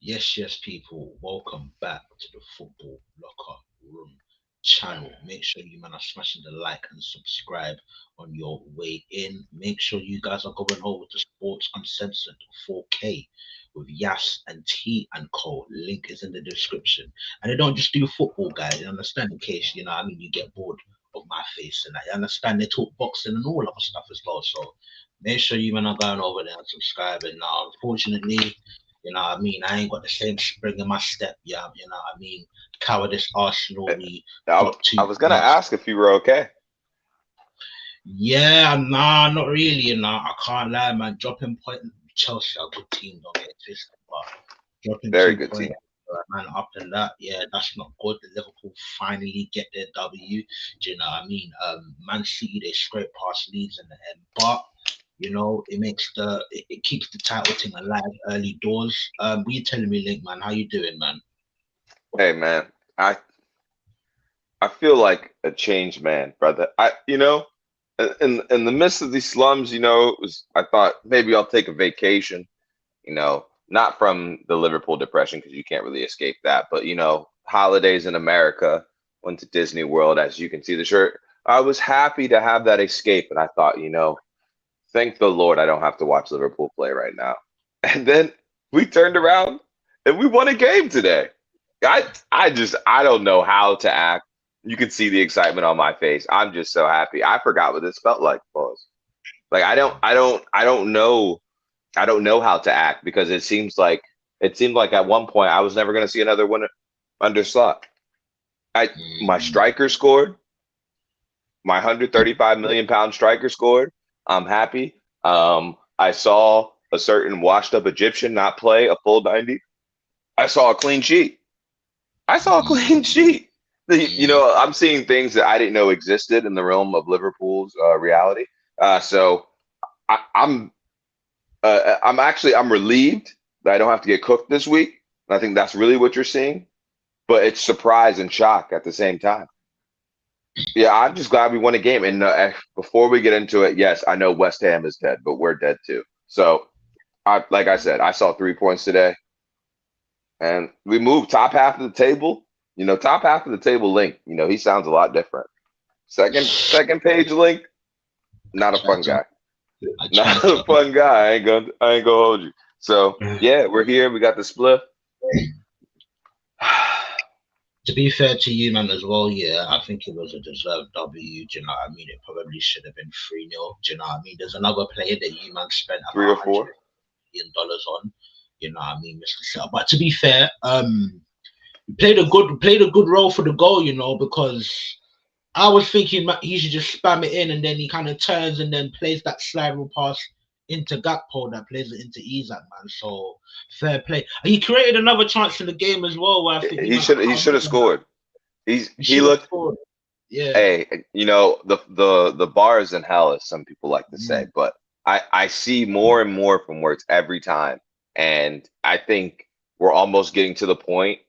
Yes, people, welcome back to the Football Locker Room channel. Make sure you man are smashing the like and subscribe on your way in. Make sure you guys are going over to Sports Uncensored 4K with Yas and T and Co. Link is in the description. And they don't just do football, guys. You understand? In case you get bored of my face and I understand they talk boxing and all other stuff as well. So make sure you man are going over there and subscribing. Now, unfortunately. I ain't got the same spring in my step. Yeah, cowardice Arsenal. Eh, We I, dropped two I was gonna points. ask if you were okay. Yeah, nah, not really. I can't lie, man. Dropping point Chelsea are a good team, don't get it twisted, but dropping Very two good points, team. man, up and that, yeah, that's not good. The Liverpool finally get their W. Do you know what I mean? Man City they scrape past Leeds in the end, but it keeps the title thing alive early doors. What you telling me, Link, man? How you doing, man? Hey man, I feel like a changed man, brother. In the midst of these slums, I thought maybe I'll take a vacation. Not from the Liverpool depression because you can't really escape that, but holidays in America. Went to Disney World, as you can see the shirt. I was happy to have that escape, and I thought, thank the Lord I don't have to watch Liverpool play right now. And then we turned around and we won a game today. I don't know how to act. You can see the excitement on my face. I'm just so happy. I forgot what this felt like, boys. Like I don't know how to act because it seemed like at one point I was never going to see another one under Slot. My Mm, striker scored. My 135 million pound striker scored. I'm happy. I saw a certain washed up Egyptian not play a full 90. I saw a clean sheet. I saw a clean mm, sheet. mm. I'm seeing things that I didn't know existed in the realm of Liverpool's reality. So I'm I'm relieved that I don't have to get cooked this week. And I think that's really what you're seeing. But it's surprise and shock at the same time. Yeah, I'm just glad we won a game. And before we get into it, yes, I know West Ham is dead, but we're dead too. So, like I said, I saw 3 points today, and we moved top half of the table. Top half of the table, Link. He sounds a lot different. Second page, Link. Not a Try fun to, guy. I try Not a fun guy. I ain't gonna hold you. So to. yeah, we're here. We got the split. To be fair to you, man, as well, yeah, I think it was a deserved W. Do you know what I mean? It probably should have been 3-0. Do you know what I mean? There's another player that you, man, spent Three about or $100 four. million on. You know what I mean, Mr. Sell. But to be fair, he played a good role for the goal, because I was thinking he should just spam it in and then he kind of turns and then plays that sliding pass into Gakpo that plays it into Isak, man. So fair play. And he created another chance in the game as well where I think He I should he can't should have remember now. scored. He He should have looked. scored. Yeah. Hey, the bar is in hell, as some people like to say, Mm, but I see more and more from Words every time, and I think we're almost getting to the point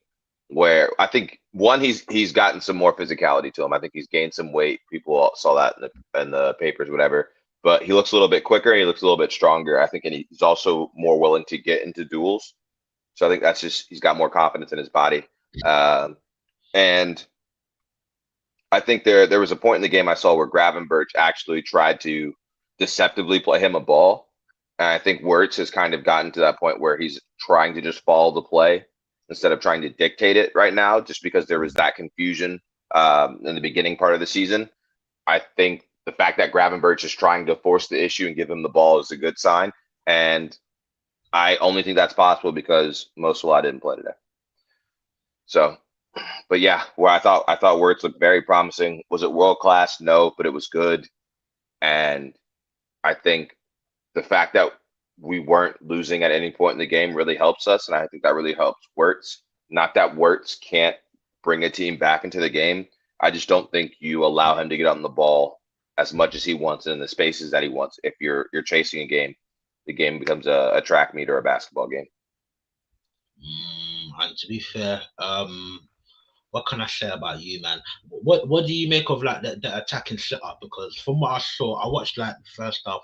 where I think one he's gotten some more physicality to him. I think he's gained some weight. People all saw that in the papers, whatever. But he looks a little bit quicker. He looks a little bit stronger. I think, and he's also more willing to get into duels. So I think that's just he's got more confidence in his body. And I think there was a point in the game I saw where Gravenberch actually tried to deceptively play him a ball. And I think Wirtz has kind of gotten to that point where he's trying to just follow the play instead of trying to dictate it right now, just because there was that confusion in the beginning part of the season. I think the fact that Gravenberch is trying to force the issue and give him the ball is a good sign. And I only think that's possible because Mo Salah didn't play today. So but yeah, where I thought Wirtz looked very promising. Was it world class? No, but it was good. And I think the fact that we weren't losing at any point in the game really helps us, and I think that really helps Wirtz. Not that Wirtz can't bring a team back into the game. I just don't think you allow him to get on the ball as much as he wants and in the spaces that he wants. If you're chasing a game, the game becomes a track meet or a basketball game. and to be fair, what can I say about you, man? What do you make of like the attacking setup? Because from what I saw, I watched like the first half.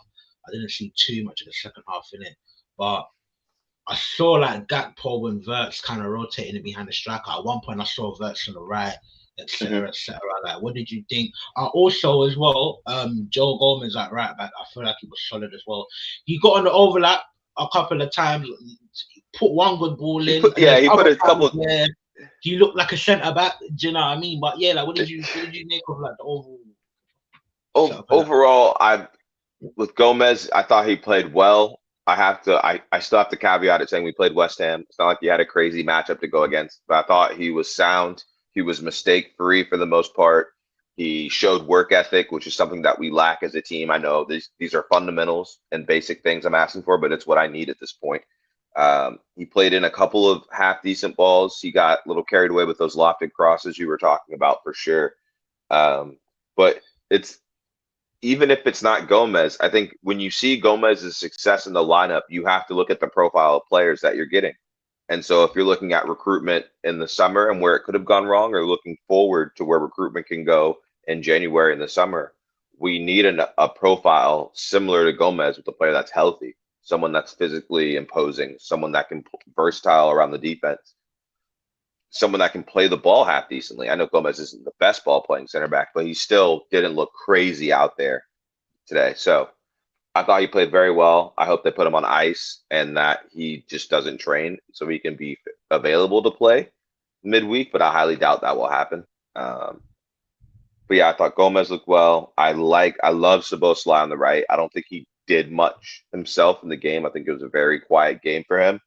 I didn't see too much of the second half in it, but I saw like Gakpo and Verts kind of rotating it behind the striker. At one point, I saw Verts on the right, Hmm. etc., etc. Like, what did you think? Also, as well, Joe Gomez at right back. I feel like he was solid as well. He got on the overlap a couple of times, put one good ball in, and Yeah, there's he put other a times couple. where he looked like a centre back. Do you know what I mean? But yeah, like, what did you make of like the overall setup of that? Overall, I with Gomez, I thought he played well. I still have to caveat it saying we played West Ham. It's not like he had a crazy matchup to go against, but I thought he was sound. He was mistake free for the most part. He showed work ethic, which is something that we lack as a team. I know these are fundamentals and basic things I'm asking for, but it's what I need at this point. He played in a couple of half decent balls. He got a little carried away with those lofted crosses you were talking about for sure. But it's even if it's not Gomez, I think when you see Gomez's success in the lineup, you have to look at the profile of players that you're getting. And so if you're looking at recruitment in the summer and where it could have gone wrong, or looking forward to where recruitment can go in January in the summer, we need a profile similar to Gomez with a player that's healthy, someone that's physically imposing, someone that can versatile around the defense, someone that can play the ball half decently. I know Gomez isn't the best ball playing center back, but he still didn't look crazy out there today. So I thought he played very well. I hope they put him on ice and that he just doesn't train so he can be available to play midweek, but I highly doubt that will happen. Um, but yeah, I thought Gomez looked well. I love Szoboszlai on the right. I don't think he did much himself in the game. I think it was a very quiet game for him,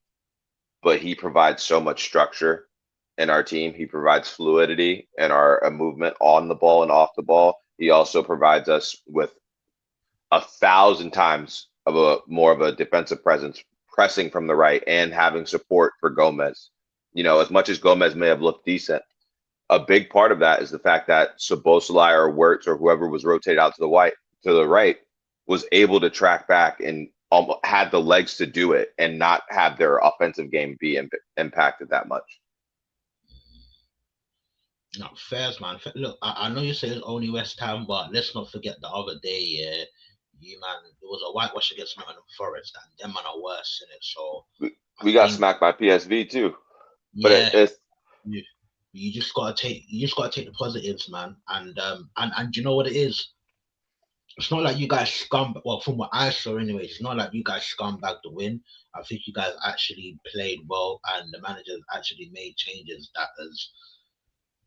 but he provides so much structure in our team. He provides fluidity in our movement on the ball and off the ball. He also provides us with 1,000 times of a more of a defensive presence, pressing from the right and having support for Gomez. As much as Gomez may have looked decent, a big part of that is the fact that Szoboszlai or Wirtz or whoever was rotated out to the right was able to track back and had the legs to do it and not have their offensive game be impacted that much. No, fairs, man. Look, I know you say it's only West Ham, but let's not forget the other day, yeah, you man, it was a whitewash against Nottingham Forest, and them man are worse in it. So I We got think, smacked by PSV too, but yeah, it's you, you just gotta take the positives, man. And you know what it is? It's not like you guys well, from what I saw anyways, it's not like you guys scumbagged the win. I think you guys actually played well, and the managers actually made changes that has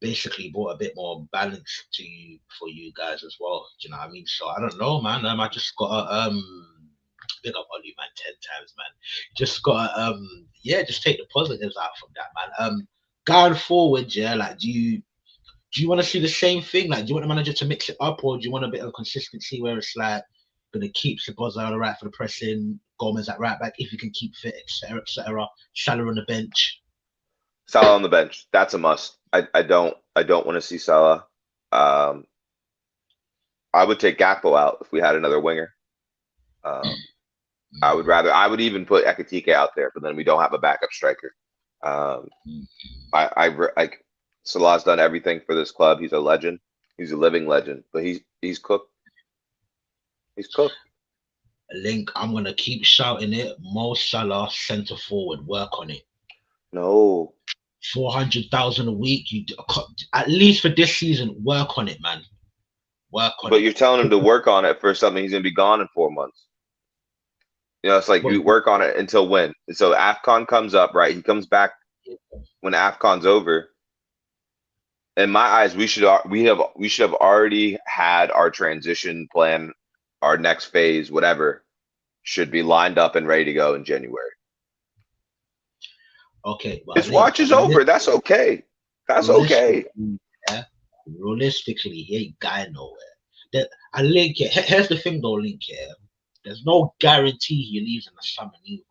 basically brought a bit more balance to you for you guys as well. Do you know what I mean? So I don't know, man. I just gotta big up Ollie, man, 10 times, man. Just gotta yeah, just take the positives out from that, man. Going forward, yeah, like do you want to see the same thing? Like, do you want the manager to mix it up, or do you want a bit of consistency where it's like gonna keep Sabozza on the right for the pressing, Gomez at right back if you can keep fit, etc., etc. Salah on the bench. Salah on the bench. That's a must. I don't want to see Salah. Um, I would take Gakpo out if we had another winger. Um, I would even put Ekatike out there, but then we don't have a backup striker. Um, like Salah's done everything for this club. He's a legend. He's a living legend, but he's cooked. He's cooked. Link, I'm gonna keep shouting it. Mo Salah, centre forward, work on it. No, 400,000 a week. You at least for this season, work on it, man. Work on but it. you're telling him to work on it for something he's gonna be gone in 4 months. It's like But you work on it until when? So AFCON comes up, right? He comes back when AFCON's over. In my eyes, we should have already had our transition plan, our next phase, whatever, should be lined up and ready to go in January. okay, but His Link, watch is over. That's okay. That's okay. realistically, yeah, realistically, he ain't going nowhere. That I Link, yeah, here's the thing though, Link. Yeah, there's no guarantee he leaves in the summer either.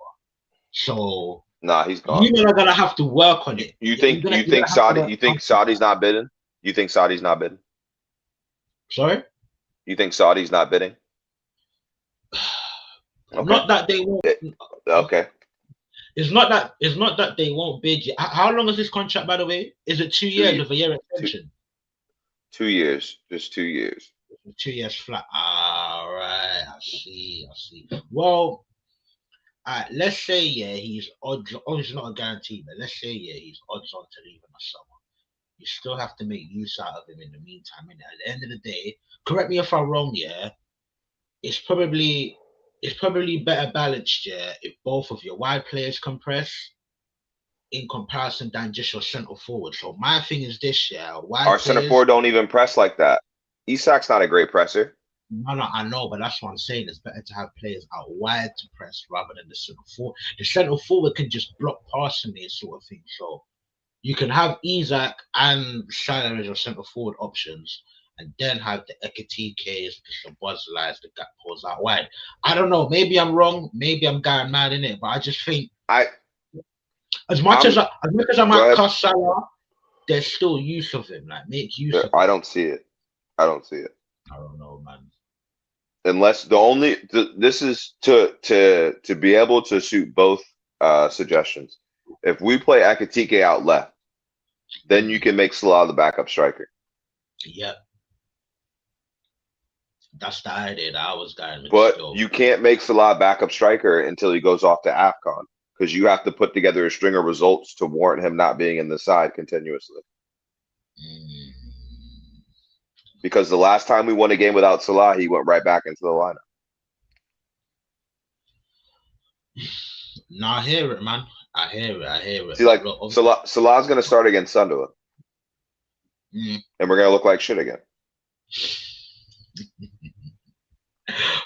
So Nah, he's gone. you men are gonna have to work on it. You Yeah, think you you're think gonna have to Saudi work you think something Saudi's out. not bidding? You think Saudi's not bidding? Sorry. You think Saudi's not bidding? Okay. Not that they won't. Eh, okay. It's not that they won't bid you. How long is this contract, by the way? Is it 2 years Two with a year two extension? 2 years. Just 2 years. 2 years flat. All right, I see. Well, let's say yeah, he's odds. Obviously not a guarantee, but let's say yeah, he's odds on to leave in the summer. You still have to make use out of him in the meantime. And at the end of the day, correct me if I'm wrong. Yeah, it's probably better balanced. Yeah, if both of your wide players can press in comparison than just your centre forward. So my thing is this: yeah, wide Our center players. forward don't even press like that. Isak's not a great presser. No, I know, but that's what I'm saying. It's better to have players out wide to press rather than the centre forward. The centre forward can just block passing me, sort of thing. So you can have Isak and Salah as your centre forward options, and then have the Ekatikas, the Szoboszlais, the Gakpos out wide. I don't know. Maybe I'm wrong. Maybe I'm going mad in it, but I just think I as much I'm as I Go might ahead. cuss Salah, there's still use of him. Like make use of I him. don't see it. I don't see it. I don't know, man. Unless this is to be able to suit both suggestions. If we play Akatike out left, then you can make Salah the backup striker. Yeah, that's the idea that I was going with But still. you can't make Salah backup striker until he goes off to AFCON because you have to put together a string of results to warrant him not being in the side continuously. Mm. Because the last time we won a game without Salah, he went right back into the lineup. No, I hear it, man. I hear it. I hear it. See, But like look, Salah's going to start against Sunderland, mm, and we're going to look like shit again.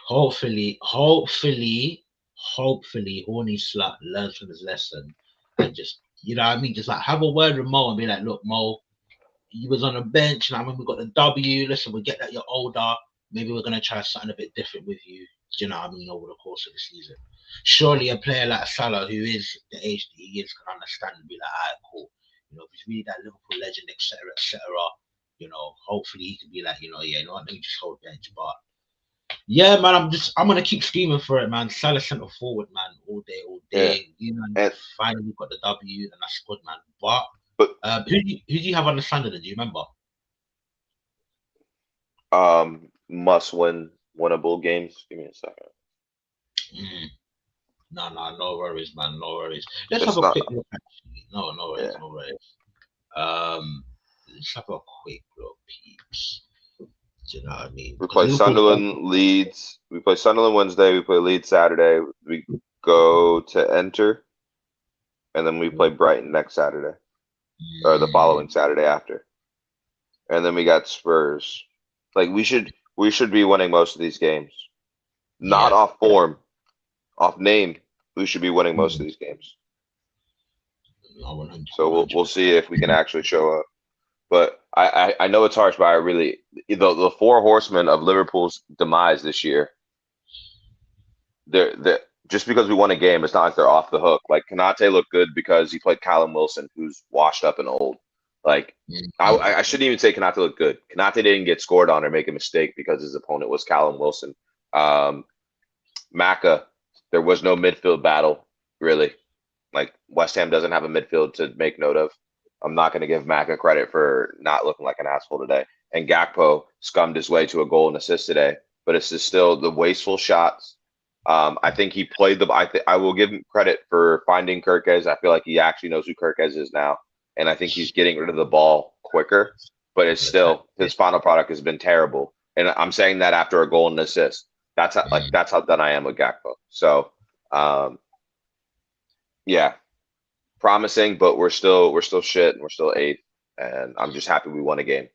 hopefully, Horny Slut learns from his lesson and just, you know what I mean? Just like have a word with Mo and be like, look, Mo, you was on the bench, and I mean, we got the W. Listen, we get that you're older. Maybe we're gonna try something a bit different with you. Do you know what I mean? Over the course of the season, surely a player like Salah, who is the age that he is, can understand and be like, alright, cool. You know, if he's really that Liverpool legend, etc., etc. You know, hopefully he can be like, yeah, you know what? Let me just hold bench. But yeah, man, I'm gonna keep screaming for it, man. Salah centre forward, man, all Yeah, day. You know, and finally got the W, and that's good, man. But but who do you have on the Sunderland? Do you remember? must win winnable games. Give me a second. Mm. No worries, man. No worries. Let's have It's a not. quick look. Actually, no worries, Yeah, no worries. Let's have a quick look, peeps. Do you know what I mean? we Because play Liverpool. Sunderland, Leeds. We play Sunderland Wednesday. We play Leeds Saturday. We go to Enter, and then we play Brighton next Saturday or the Mm, following Saturday after. And then we got Spurs. Like we should be winning most of these games. Not yeah. off form, off name. We should be winning most of Mm, these games. no, 100, So we'll 100%. see if we can actually show up. But I know it's harsh, but I really the four horsemen of Liverpool's demise this year. They're just because we won a game, it's not like they're off the hook. Like Kanate looked good because he played Callum Wilson, who's washed up and old. Like Mm, I shouldn't even say Kanate looked good. Kanate didn't get scored on or make a mistake because his opponent was Callum Wilson. Um, Maka, there was no midfield battle really. Like West Ham doesn't have a midfield to make note of. I'm not going to give Maka credit for not looking like an asshole today. And Gakpo scummed his way to a goal and assist today, but it's just still the wasteful shots. I think he played the. I will give him credit for finding Kirkez. I feel like he actually knows who Kirkez is now, and I think he's getting rid of the ball quicker. But it's yeah, still his final product has been terrible, and I'm saying that after a goal and assist. That's how done I am with Gakpo. So, um, yeah, promising, but we're still shit, and we're still eighth, and I'm just happy we won a game.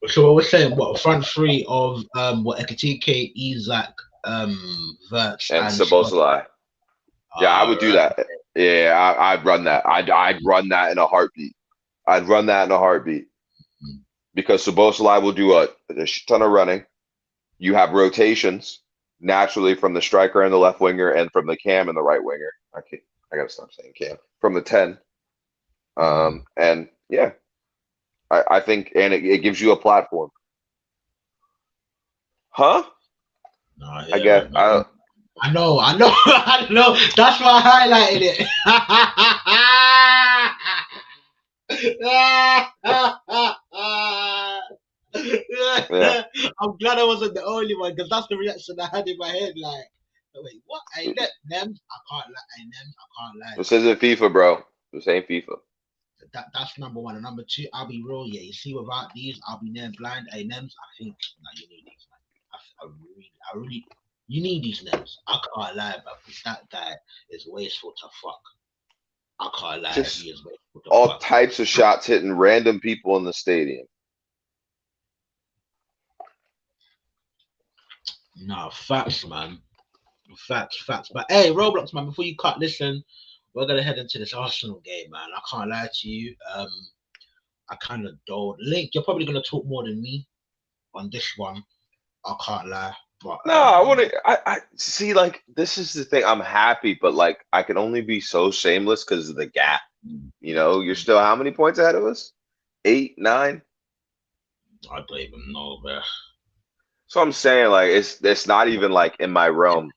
So what we're saying, what front three of what Ekatike, Isak, Verts, And and Scott. Szoboszlai. Yeah, I All would do right. that. Yeah, I'd run that. I'd run that in a heartbeat. I'd run that in a heartbeat because Szoboszlai will do a ton of running. You have rotations naturally from the striker and the left winger, and from the cam and the right winger. I gotta stop saying cam from the 10. And yeah, I think, and it gives you a platform. Huh? No, I I hear guess it, man. I know, I know. That's why I highlighted it. yeah. I'm glad I wasn't the only one because that's the reaction I had in my head. Like, Wait, what? I let them. I can't lie. I them. I can't lie. This isn't FIFA, bro. This ain't FIFA. That's number one. And number two, I'll be real. Yeah, you see, without these, I'll be named blind. A names. I think nah, you need these, man. I really, you need these names. I can't lie, but that guy is wasteful to fuck. I can't lie, Just he is wasteful to all fuck. types of shots hitting random people in the stadium. Nah, facts, man. Facts. But hey, Roblox, man, before you cut, listen, we're gonna head into this Arsenal game, man. I can't lie to you. I kind of don't. Link, you're probably gonna talk more than me on this one. I can't lie, but No, I want to. I see. Like this is the thing. I'm happy, but like I can only be so shameless because of the gap. You know, you're still how many points ahead of us? 8, 9. I don't even know, bro. So I'm saying like it's not even like in my realm.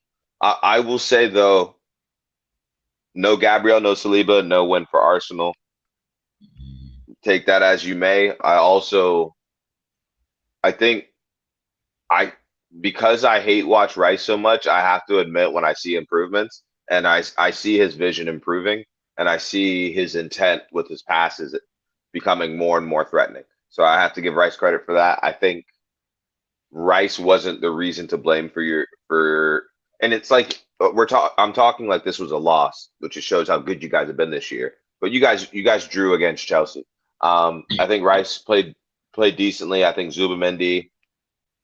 I will say though, no Gabriel, no Saliba, no win for Arsenal. Take that as you may. I think I because I hate watch Rice so much, I have to admit when I see improvements and I see his vision improving and I see his intent with his passes becoming more and more threatening. So I have to give Rice credit for that. I think Rice wasn't the reason to blame for and it's like I'm talking like this was a loss, which just shows how good you guys have been this year. But you guys drew against Chelsea. I think Rice played decently. I think Zubamendi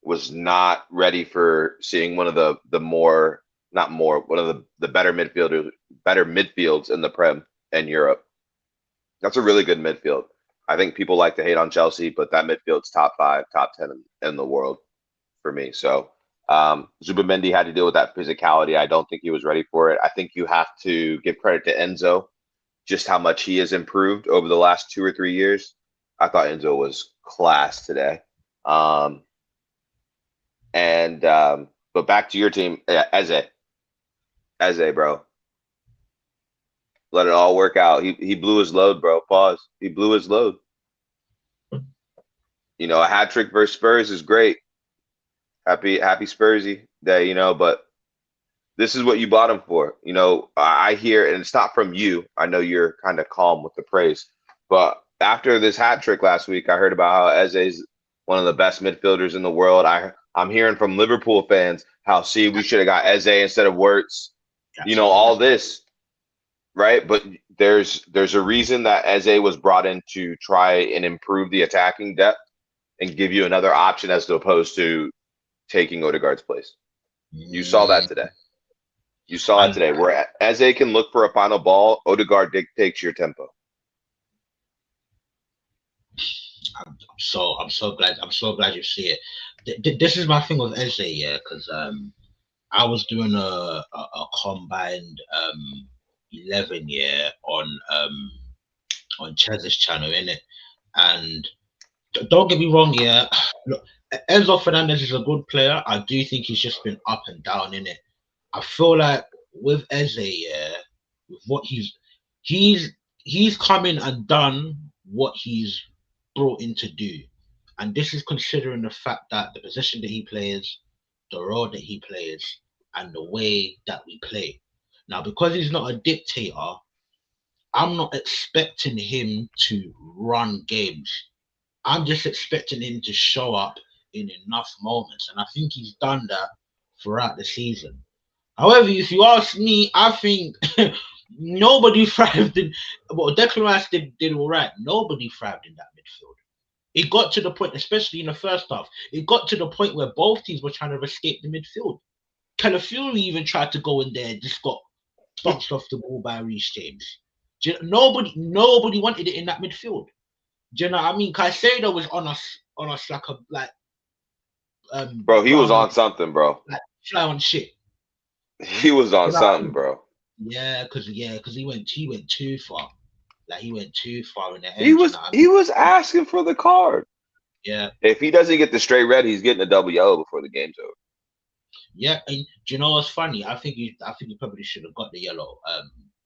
was not ready for seeing one of the more not more one of the better midfields in the Prem and Europe. That's a really good midfield. I think people like to hate on Chelsea, but that midfield's top 5, top 10 in the world for me. So Zubamendi had to deal with that physicality. I don't think he was ready for it. I think you have to give credit to Enzo, just how much he has improved over the last 2 or 3 years. I thought Enzo was class today. And but back to your team, Eze, bro. Let it all work out. He blew his load, bro. Pause. He blew his load. You know, a hat trick versus Spurs is great. Happy Spursy day, but this is what you bought him for. I hear, and it's not from you. I know you're kind of calm with the praise, but after this hat trick last week, I heard about how Eze's one of the best midfielders in the world. I'm hearing from Liverpool fans how we should have got Eze instead of Wirtz. All this, right? But there's a reason that Eze was brought in to try and improve the attacking depth and give you another option as opposed to taking Odegaard's place. You saw that today. Where Eze can look for a final ball, Odegaard dictates your tempo. I'm so glad you see it. This is my thing with Eze, yeah, because I was doing a combined 11 year on Chez's channel, innit? And don't get me wrong, yeah. Look, Enzo Fernandez is a good player. I do think he's just been up and down in it. I feel like with Eze, yeah, with what he's he's come in and done what he's brought in to do. And this is considering the fact that the position that he plays, the role that he plays, and the way that we play. Now, because he's not a dictator, I'm not expecting him to run games. I'm just expecting him to show up in enough moments. And I think he's done that throughout the season. However, if you ask me, I think nobody thrived in. Well, Declan Rice did all right. Nobody thrived in that midfield. It got to the point, especially in the first half, it got to the point where both teams were trying to escape the midfield. Calafiori even tried to go in there, just got bounced off the ball by Reece James. Nobody wanted it in that midfield. Do you know what I mean? Caicedo was on us like Bro, he was brown on something, bro. like fly on shit. He was on You know what I something, mean? bro. Because he went too far. Like he went too far in the He end. You know was what I he mean? was asking for the card. Yeah, If he doesn't get the straight red, he's getting a double yellow before the game's over. yeah. And do you know what's funny? I think he probably should have got the yellow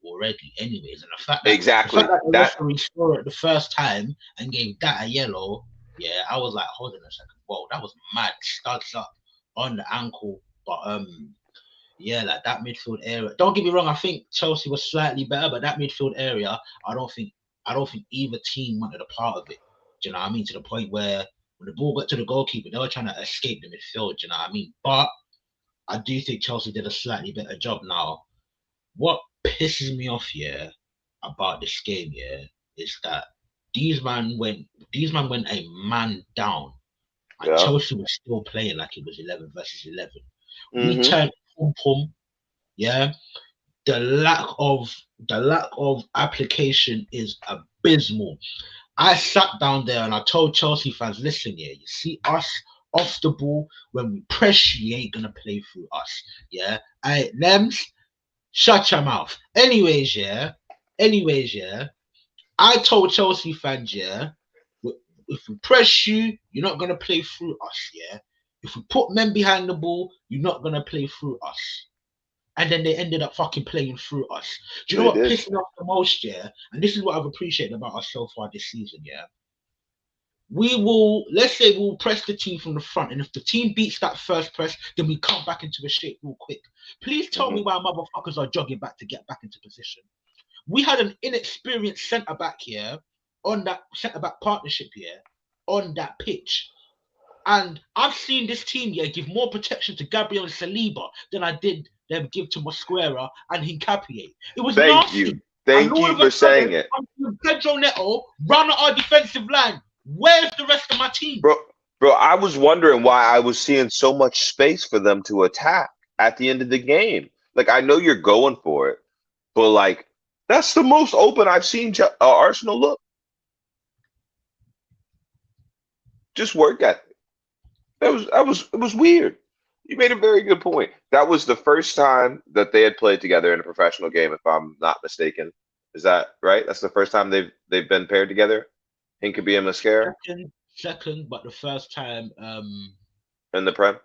already, anyways. And the fact Exactly. that the That referee saw it the first time and gave that a yellow, yeah, I was like, hold on a second, whoa, that was mad. Studs up on the ankle, but Yeah, like that midfield area. Don't get me wrong. I think Chelsea was slightly better, but that midfield area, I don't think either team wanted a part of it. Do you know what I mean? To the point where when the ball got to the goalkeeper, they were trying to escape the midfield. Do you know what I mean? But I do think Chelsea did a slightly better job. Now, what pisses me off, yeah, about this game, yeah, is that these man went a man down, and Yeah. Chelsea was still playing like it was 11 versus 11. We Mm-hmm. turned pum pum, yeah. The lack of application is abysmal. I sat down there and I told Chelsea fans, listen, yeah, you see us off the ball, when we press you, you ain't gonna play through us. Yeah. Lems, shut your mouth. Anyways, yeah. I told Chelsea fans, yeah, if we press you, you're not gonna play through us, yeah. If we put men behind the ball, you're not gonna play through us. And then they ended up fucking playing through us. Do you know They what did. pissed me off the most, yeah? And this is what I've appreciated about us so far this season, yeah. Let's say we'll press the team from the front, and if the team beats that first press, then we come back into a shape real quick. Please tell Mm-hmm. me why motherfuckers are jogging back to get back into position. We had an inexperienced centre back here on that centre back partnership here on that pitch. And I've seen this team here give more protection to Gabriel and Saliba than I did them give to Mosquera and Hincapié. It was Thank you. nasty. And Thank all you of a for saying sudden, it. Pedro Neto run at our defensive line. Where's the rest of my team? Bro, I was wondering why I was seeing so much space for them to attack at the end of the game. Like, I know you're going for it, but like, that's the most open I've seen Arsenal look. Just work ethic. It was weird. You made a very good point. That was the first time that they had played together in a professional game, if I'm not mistaken. Is that right? That's the first time they've been paired together. Hinkaby and Mascara Second, but the first time, in the Prem.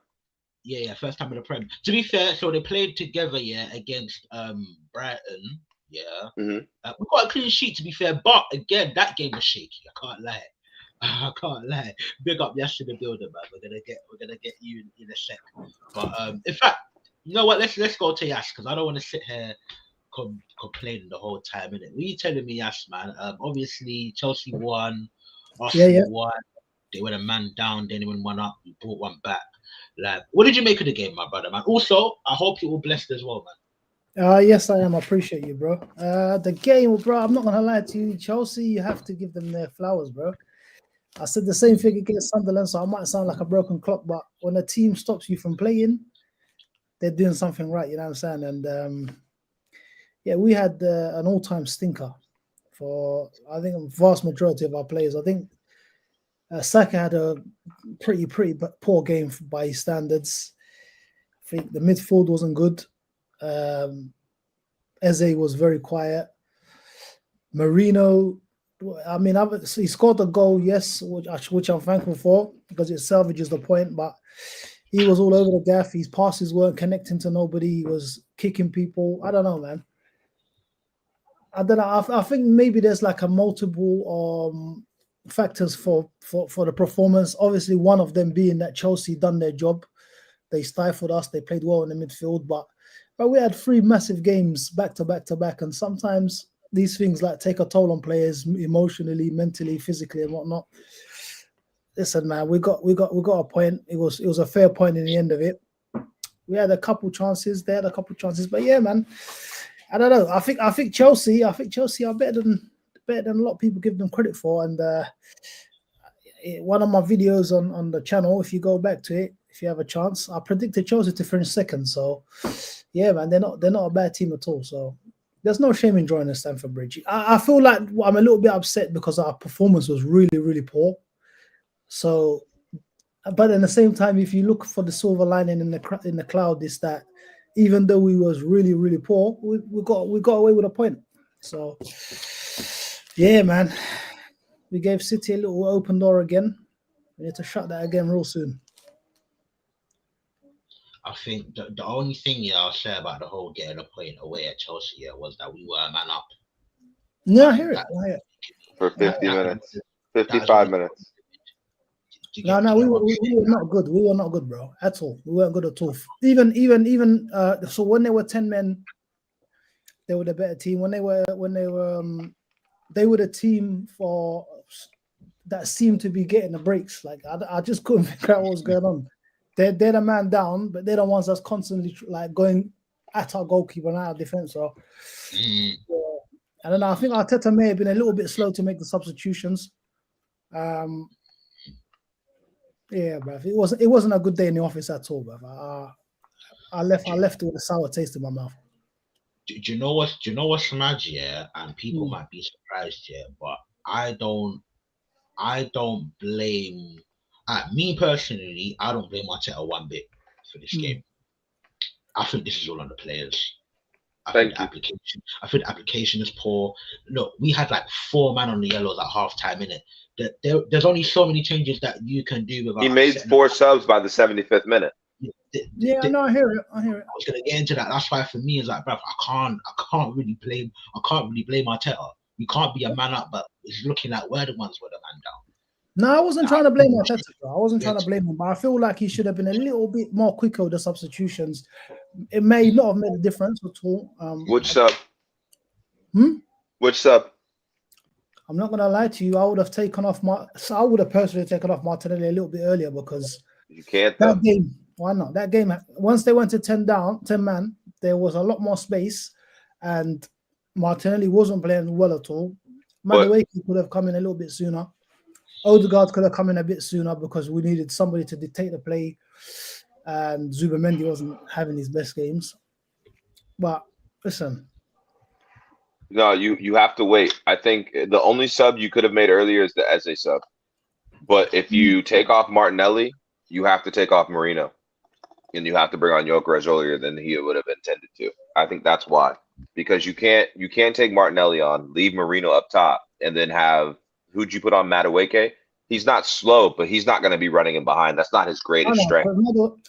yeah, first time in the Prem. To be fair, so they played together, yeah, against Brighton, yeah. Hmm. We got a clean sheet, to be fair, but again, that game was shaky. I can't lie. I can't lie. Big up Yash in the building, man. We're gonna get you in a sec. But in fact, you know what? Let's go to Yash because I don't want to sit here complaining the whole time. Innit? What are you telling me, Yash, man? Obviously Chelsea won, Yeah, yeah. Arsenal won. They went a man down, then they went one up. We brought one back. Like, what did you make of the game, my brother, man? Also, I hope you were blessed as well, man. Yes, I am. I appreciate you, bro. The game, bro. I'm not gonna lie to you, Chelsea. You have to give them their flowers, bro. I said the same thing against Sunderland, so I might sound like a broken clock, but when a team stops you from playing, they're doing something right. You know what I'm saying? And yeah, we had an all-time stinker for I think a vast majority of our players. I think Saka had a pretty poor game by his standards. I think the midfield wasn't good. Eze was very quiet. Marino, I mean, he scored a goal, yes, which I'm thankful for because it salvages the point. But he was all over the gaff. His passes weren't connecting to nobody. He was kicking people. I don't know, man. I don't know. I think maybe there's like a multiple factors for the performance. Obviously, one of them being that Chelsea done their job. They stifled us. They played well in the midfield, but we had 3 massive games back to back, and sometimes these things like take a toll on players emotionally, mentally, physically, and whatnot. Listen, man, we got a point. It was a fair point in the end of it. We had a couple chances. They had a couple chances, but yeah, man, I don't know. I think Chelsea are better than a lot of people give them credit for. And one of my videos on the channel, if you go back to it, if you have a chance, I predicted Chelsea to finish second. So yeah, man, they're not a bad team at all. So there's no shame in drawing at Stamford Bridge. I feel like I'm a little bit upset because our performance was really, really poor. So, but at the same time, if you look for the silver lining in the cloud, is that even though we was really, really poor, we got away with a point. So yeah, man, we gave City a little open door again. We need to shut that again real soon. I think the only thing I'll say about the whole getting a point away at Chelsea was that we were a man up. Yeah, I hear it. For 50 minutes, 55 minutes. No, you know what I'm we saying? were not good. We were not good, bro, at all. We weren't good at all. So when they were 10 men, they were the better team. When they were they were the team for that seemed to be getting the breaks. Like I just couldn't figure out what was going on. They're the man down, but they're the ones that's constantly like going at our goalkeeper and at our defense. So I don't know. I think Arteta may have been a little bit slow to make the substitutions. Yeah, bruv. It wasn't a good day in the office at all, bruv. I left with a sour taste in my mouth. Do you know what's mad, yeah? And people might be surprised, yeah, but I don't blame me personally, I don't blame Arteta one bit for this game. I think this is all on the players. I think the application is poor. Look, we had like 4 men on the yellows at half time, innit? There's only so many changes that you can do without. He made 4 subs by the 75th minute. No, I hear it. I was gonna get into that. That's why for me it's like, bruv, I can't really blame Arteta. We can't be a man up, but it's looking like we're the ones with a man down. No, I wasn't trying to blame Arteta, bro. I wasn't trying to blame him, but I feel like he should have been a little bit more quicker with the substitutions. It may not have made a difference at all. Which sub? Which sub? I'm not gonna lie to you. I would have personally taken off Martinelli a little bit earlier because you can't. That game, why not? That game, once they went to 10 man, there was a lot more space, and Martinelli wasn't playing well at all. Madueke could have come in a little bit sooner. Odegaard could have come in a bit sooner because we needed somebody to dictate the play, and Zubamendi wasn't having his best games. But listen. No, you have to wait. I think the only sub you could have made earlier is the Eze sub. But if you take off Martinelli, you have to take off Marino. And you have to bring on Gyökeres earlier than he would have intended to. I think that's why. Because you can't take Martinelli on, leave Marino up top, and then have who'd you put on Madueke? He's not slow, but he's not going to be running in behind. That's not his greatest strength.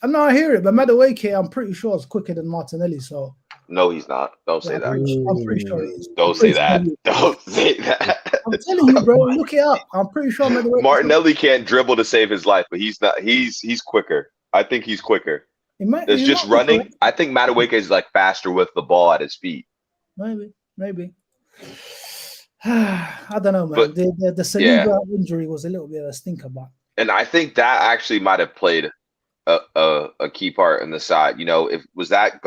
I hear it, but Madueke, I'm pretty sure is quicker than Martinelli. So no, he's not. Don't say that. I'm pretty sure he is. Don't say that. Don't say that. I'm telling you, bro. Look it up. I'm pretty sure Martinelli can't dribble to save his life, but he's not. He's quicker. I think he's quicker. It's just running. I think Madueke is like faster with the ball at his feet. Maybe. I don't know, man. But, the Saliba injury was a little bit of a stinker, but and I think that actually might have played a key part in the side. You know, was that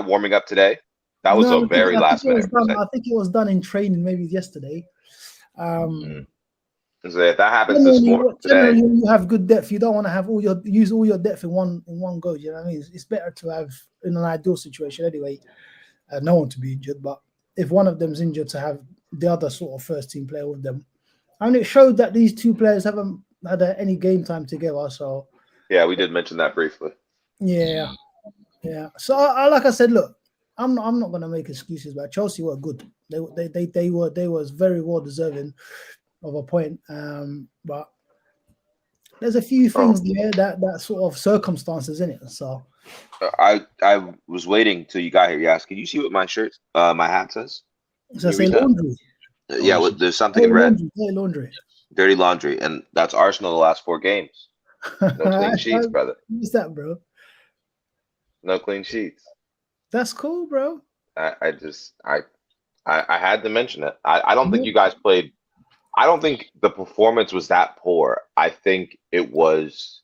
warming up today? That was a very last minute. I think it was done in training, maybe yesterday. So if that happens this morning, generally, when you have good depth, you don't want to use all your depth in one go. You know what I mean? It's better to have, in an ideal situation anyway, no one to be injured. But if one of them's injured, to have the other sort of first team player with them. And it showed that these two players haven't had any game time together. So yeah, we did mention that briefly. Yeah. So like I said, look, I'm not going to make excuses, but Chelsea were good. They was very well deserving of a point. But there's a few things there that sort of circumstances in it. So I was waiting till you got here. Yes, can you see what my shirt, my hat says? So say laundry. Yeah, well, there's something in red. Dirty laundry, and that's Arsenal the last 4 games. No clean sheets, brother. What's that, bro? No clean sheets. That's cool, bro. I had to mention it. I don't think you guys played. I don't think the performance was that poor. I think it was,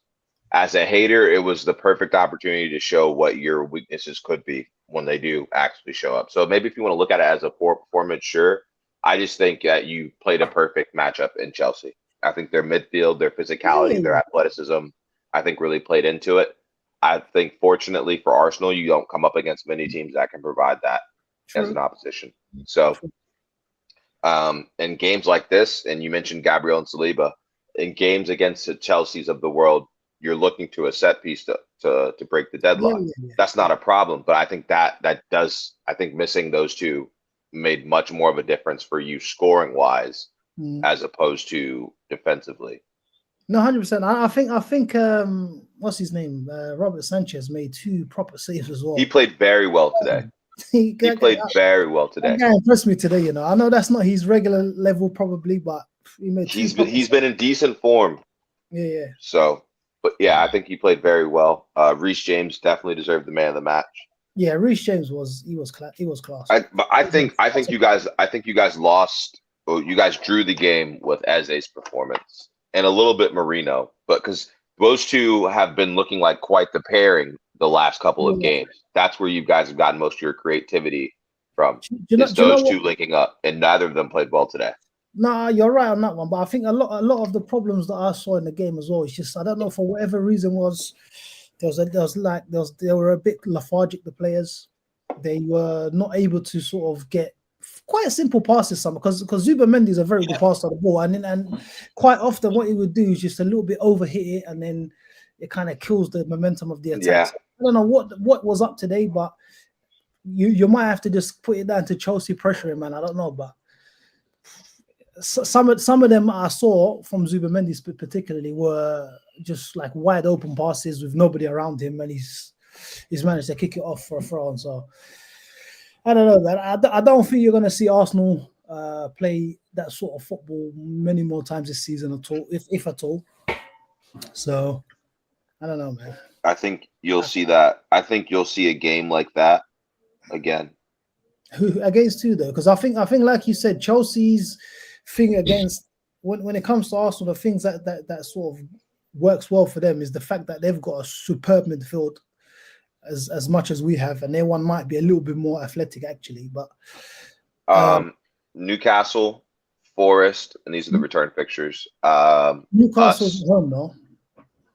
as a hater, it was the perfect opportunity to show what your weaknesses could be when they do actually show up. So maybe if you want to look at it as a poor performance, sure. I just think that you played a perfect matchup in Chelsea. I think their midfield, their physicality, their athleticism, I think really played into it. I think fortunately for Arsenal, you don't come up against many teams that can provide that as an opposition. So in games like this, and you mentioned Gabriel and Saliba, in games against the Chelseas of the world, you're looking to a set piece to break the deadlock. That's not a problem, but I think that does. I think missing those two made much more of a difference for you scoring wise, as opposed to defensively. No, 100%. I think what's his name? Robert Sanchez made 2 proper saves as well. He played very well today. He played very well today. That guy impressed me today. You know, I know that's not his regular level probably, but he made. He's been in decent form. Yeah. So, but yeah, I think he played very well. Reece James definitely deserved the man of the match. Yeah, Reece James was class. But I think you guys lost. Well, you guys drew the game with Eze's performance and a little bit Marino, but because those two have been looking like quite the pairing the last couple of Yeah. games. That's where you guys have gotten most of your creativity from. Do you know Those what? two linking up, and neither of them played well today. Nah, you're right on that one. But I think a lot of the problems that I saw in the game as well is just I don't know for whatever reason they were a bit lethargic. The players, they were not able to sort of get quite simple passes. Some because Zubamendi is a very good passer of the ball, and quite often what he would do is just a little bit overhit it, and then it kind of kills the momentum of the attack. Yeah. So I don't know what was up today, but you might have to just put it down to Chelsea pressuring, man. I don't know, but some of them I saw from Zubamendi particularly were just like wide open passes with nobody around him, and he's managed to kick it off for a throw. And so I don't know, man. I don't think you're going to see Arsenal play that sort of football many more times this season at all, if at all. So I don't know, man. I think you'll see that. I think you'll see a game like that again. Who against who though? Because I think like you said, Chelsea's thing against when it comes to Arsenal, the things that sort of works well for them is the fact that they've got a superb midfield as much as we have, and their one might be a little bit more athletic actually. But Newcastle, Forest, and these are the return fixtures. Newcastle's at home though.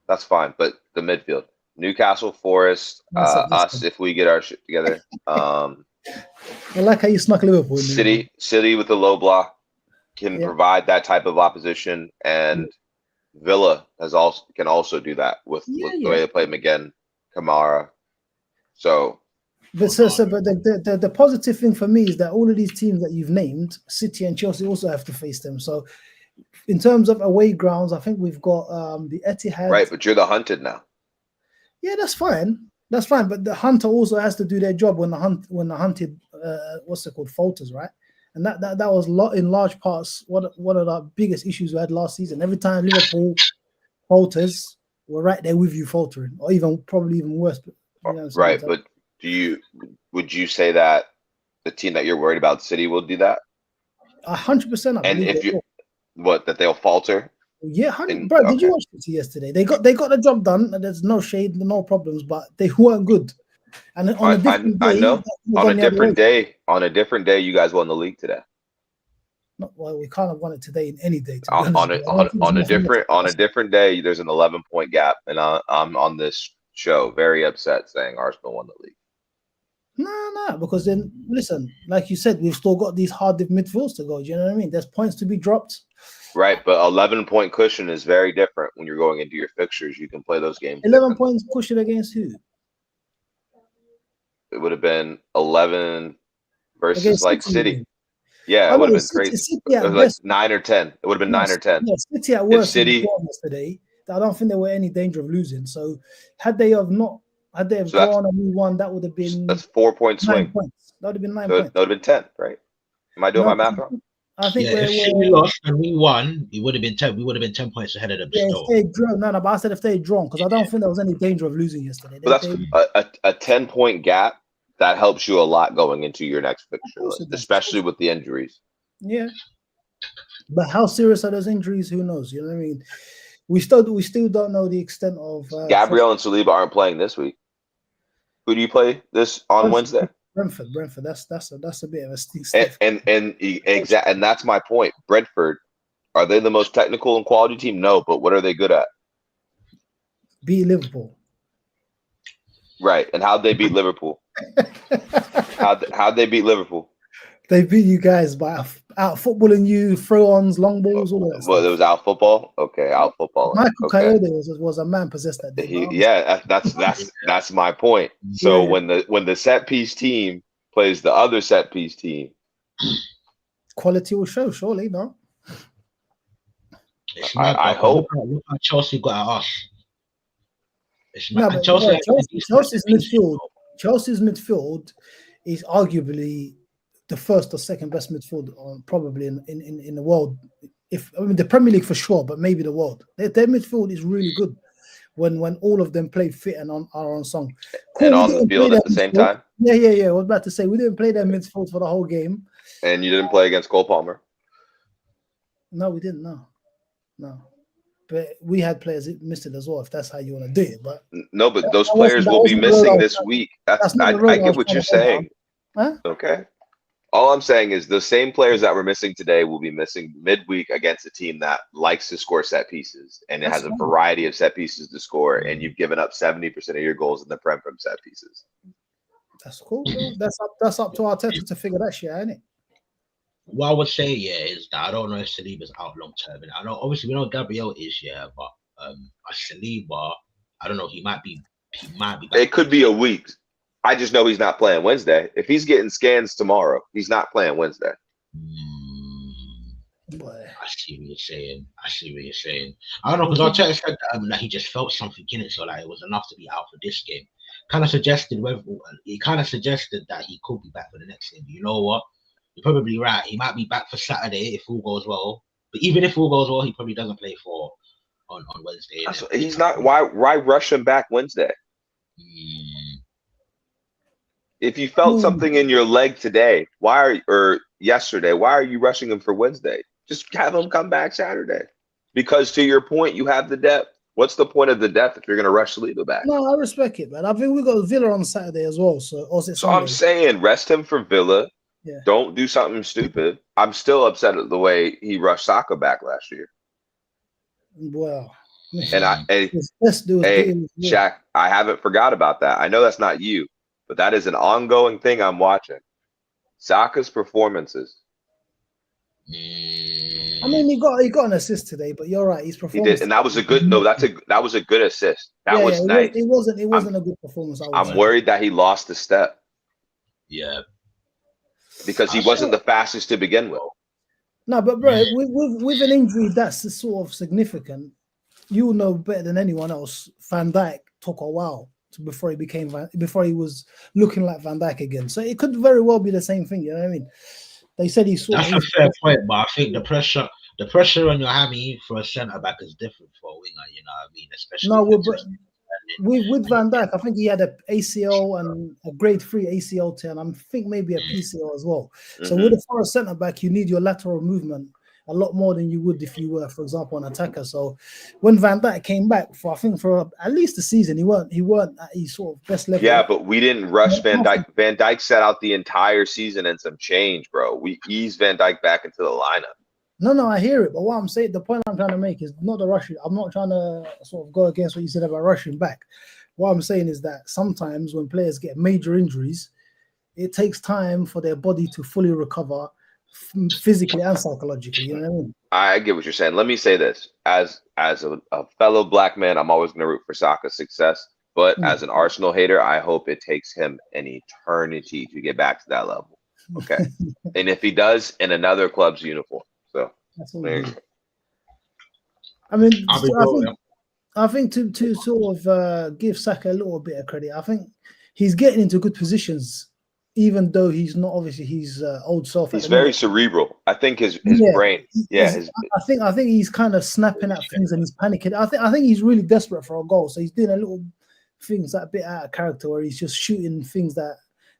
That's fine, but the midfield: Newcastle, Forest, us if we get our shit together. I like how you snuck Liverpool. City with the low block can provide that type of opposition, and Villa can also do that with the way they play McGinn, Kamara. So, but the positive thing for me is that all of these teams that you've named, City and Chelsea, also have to face them. So, in terms of away grounds, I think we've got the Etihad. Right, but you're the hunted now. Yeah, that's fine. That's fine, but the hunter also has to do their job when the hunted falters, right? And that was in large parts one of the biggest issues we had last season. Every time Liverpool falters, we're right there with you faltering, or probably even worse. Right, but would you say that the team that you're worried about, City, will do that? 100%. And if that they'll falter? Yeah, bro. Did you watch City yesterday? They got the job done. And there's no shade, no problems, but they weren't good. And on a different day, I know. On a different day, you guys won the league today. Well, we kind of won it today in any day. On a different day, there's an 11-point gap, and I'm on this show very upset saying Arsenal won the league. No, because then listen, like you said, we've still got these hard midfields to go. Do you know what I mean? There's points to be dropped. Right, but 11-point cushion is very different when you're going into your fixtures. You can play those games. 11 points cushion against who? It would have been 11 versus against like City. Yeah, it would have been crazy. It was like 9 or 10. It would have been 9 or 10. Yeah, City at worst yesterday. I don't think there were any danger of losing. So had they gone and we won, that would have been that's 4-point swing. Points. That would have been 9 points. That would have been 10, right? Am I doing my math wrong? I think if we lost and we won, it would have been 10. We would have been 10 points ahead of them. Yeah, if they drawn, but I said if they drawn, because I don't think there was any danger of losing yesterday. But that's a 10-point gap. That helps you a lot going into your next fixture, especially with the injuries. Yeah, but how serious are those injuries? Who knows? You know what I mean? We still don't know the extent of. Gabriel and Saliba aren't playing this week. Who do you play this on Wednesday? Brentford. That's a bit of a stiff. And that's my point. Brentford, are they the most technical and quality team? No, but what are they good at? Beat Liverpool. Right, and how'd they beat Liverpool? How'd they beat Liverpool? They beat you guys by out footballing you, throw-ons, long balls, all that. Well, it was out football. Okay, out football. Michael Coyote was a man possessed that day. That's my point. So when the set piece team plays the other set piece team, quality will show. Surely, no. I hope. Look how Chelsea got at us. Chelsea's midfield is arguably the first or second best midfield probably in the world the Premier League for sure, but maybe the world. Their midfield is really good when all of them play fit and are on song. Cool, and on the field at the same time. Yeah. I was about to say we didn't play their midfield for the whole game. And you didn't play against Cole Palmer. No, we didn't. No. But we had players that missed it as well. If that's how you want to do it, but no, but those players will be missing this week. I get what you're saying. Huh? Okay. All I'm saying is the same players that were missing today will be missing midweek against a team that likes to score set pieces and it has a variety of set pieces to score. And you've given up 70% of your goals in the Prem from set pieces. That's cool, bro. That's up to Arteta to figure that shit out, ain't it? What I would say, is that I don't know if Saliba's out long term. And I know obviously we know Gabriel is, but Saliba, I don't know, he might be back. It could be a week. I just know he's not playing Wednesday. If he's getting scans tomorrow, he's not playing Wednesday. I see what you're saying. I don't know, because Arteta said that he just felt something in it, so like it was enough to be out for this game. Kind of suggested that he could be back for the next game. But you know what? You're probably right. He might be back for Saturday if all goes well. But even if all goes well, he probably doesn't play on Wednesday. So he's not. Why rush him back Wednesday? If you felt something in your leg today, or yesterday, why are you rushing him for Wednesday? Just have him come back Saturday. Because to your point, you have the depth. What's the point of the depth if you're going to rush Saliba back? No, I respect it, man. I think we got Villa on Saturday as well. So I'm saying rest him for Villa. Yeah. Don't do something stupid. I'm still upset at the way he rushed Saka back last year. Well, Shaq, I haven't forgot about that. I know that's not you, but that is an ongoing thing I'm watching. Saka's performances. I mean, he got an assist today, but you're right. His performance. He did, and that was a good. No, that was a good assist. That was nice. It wasn't a good performance. I'm worried that he lost a step. Yeah. Because he wasn't the fastest to begin with. No, but bro, with an injury that's sort of significant, you know better than anyone else. Van Dijk took a while before he was looking like Van Dijk again. So it could very well be the same thing. You know what I mean? They said he saw. That's a fair point, but I think the pressure on your hammy for a centre back is different for a winger. You know what I mean? Especially with Van Dijk, I think he had a ACL and a grade 3 ACL tear, and I think maybe a PCL as well. So for a centre back, you need your lateral movement a lot more than you would if you were, for example, an attacker. So when Van Dijk came back for at least a season, he weren't at his sort of best level. Yeah, but we didn't rush Van Dijk. Van Dijk set out the entire season and some change, bro. We eased Van Dijk back into the lineup. No, I hear it, but what I'm saying, the point I'm trying to make is not the rushing. I'm not trying to sort of go against what you said about rushing back. What I'm saying is that sometimes when players get major injuries, it takes time for their body to fully recover physically and psychologically. You know what I mean? I get what you're saying. Let me say this. As a fellow black man, I'm always going to root for Saka's success. But as an Arsenal hater, I hope it takes him an eternity to get back to that level. Okay. And if he does, in another club's uniform. So there you go. I mean, I think to sort of give Saka a little bit of credit, I think he's getting into good positions, even though he's not obviously his old self. He's very cerebral. I think his brain. Yeah, I think he's kind of snapping at things and he's panicking. I think he's really desperate for a goal, so he's doing a little things that a bit out of character, where he's just shooting things that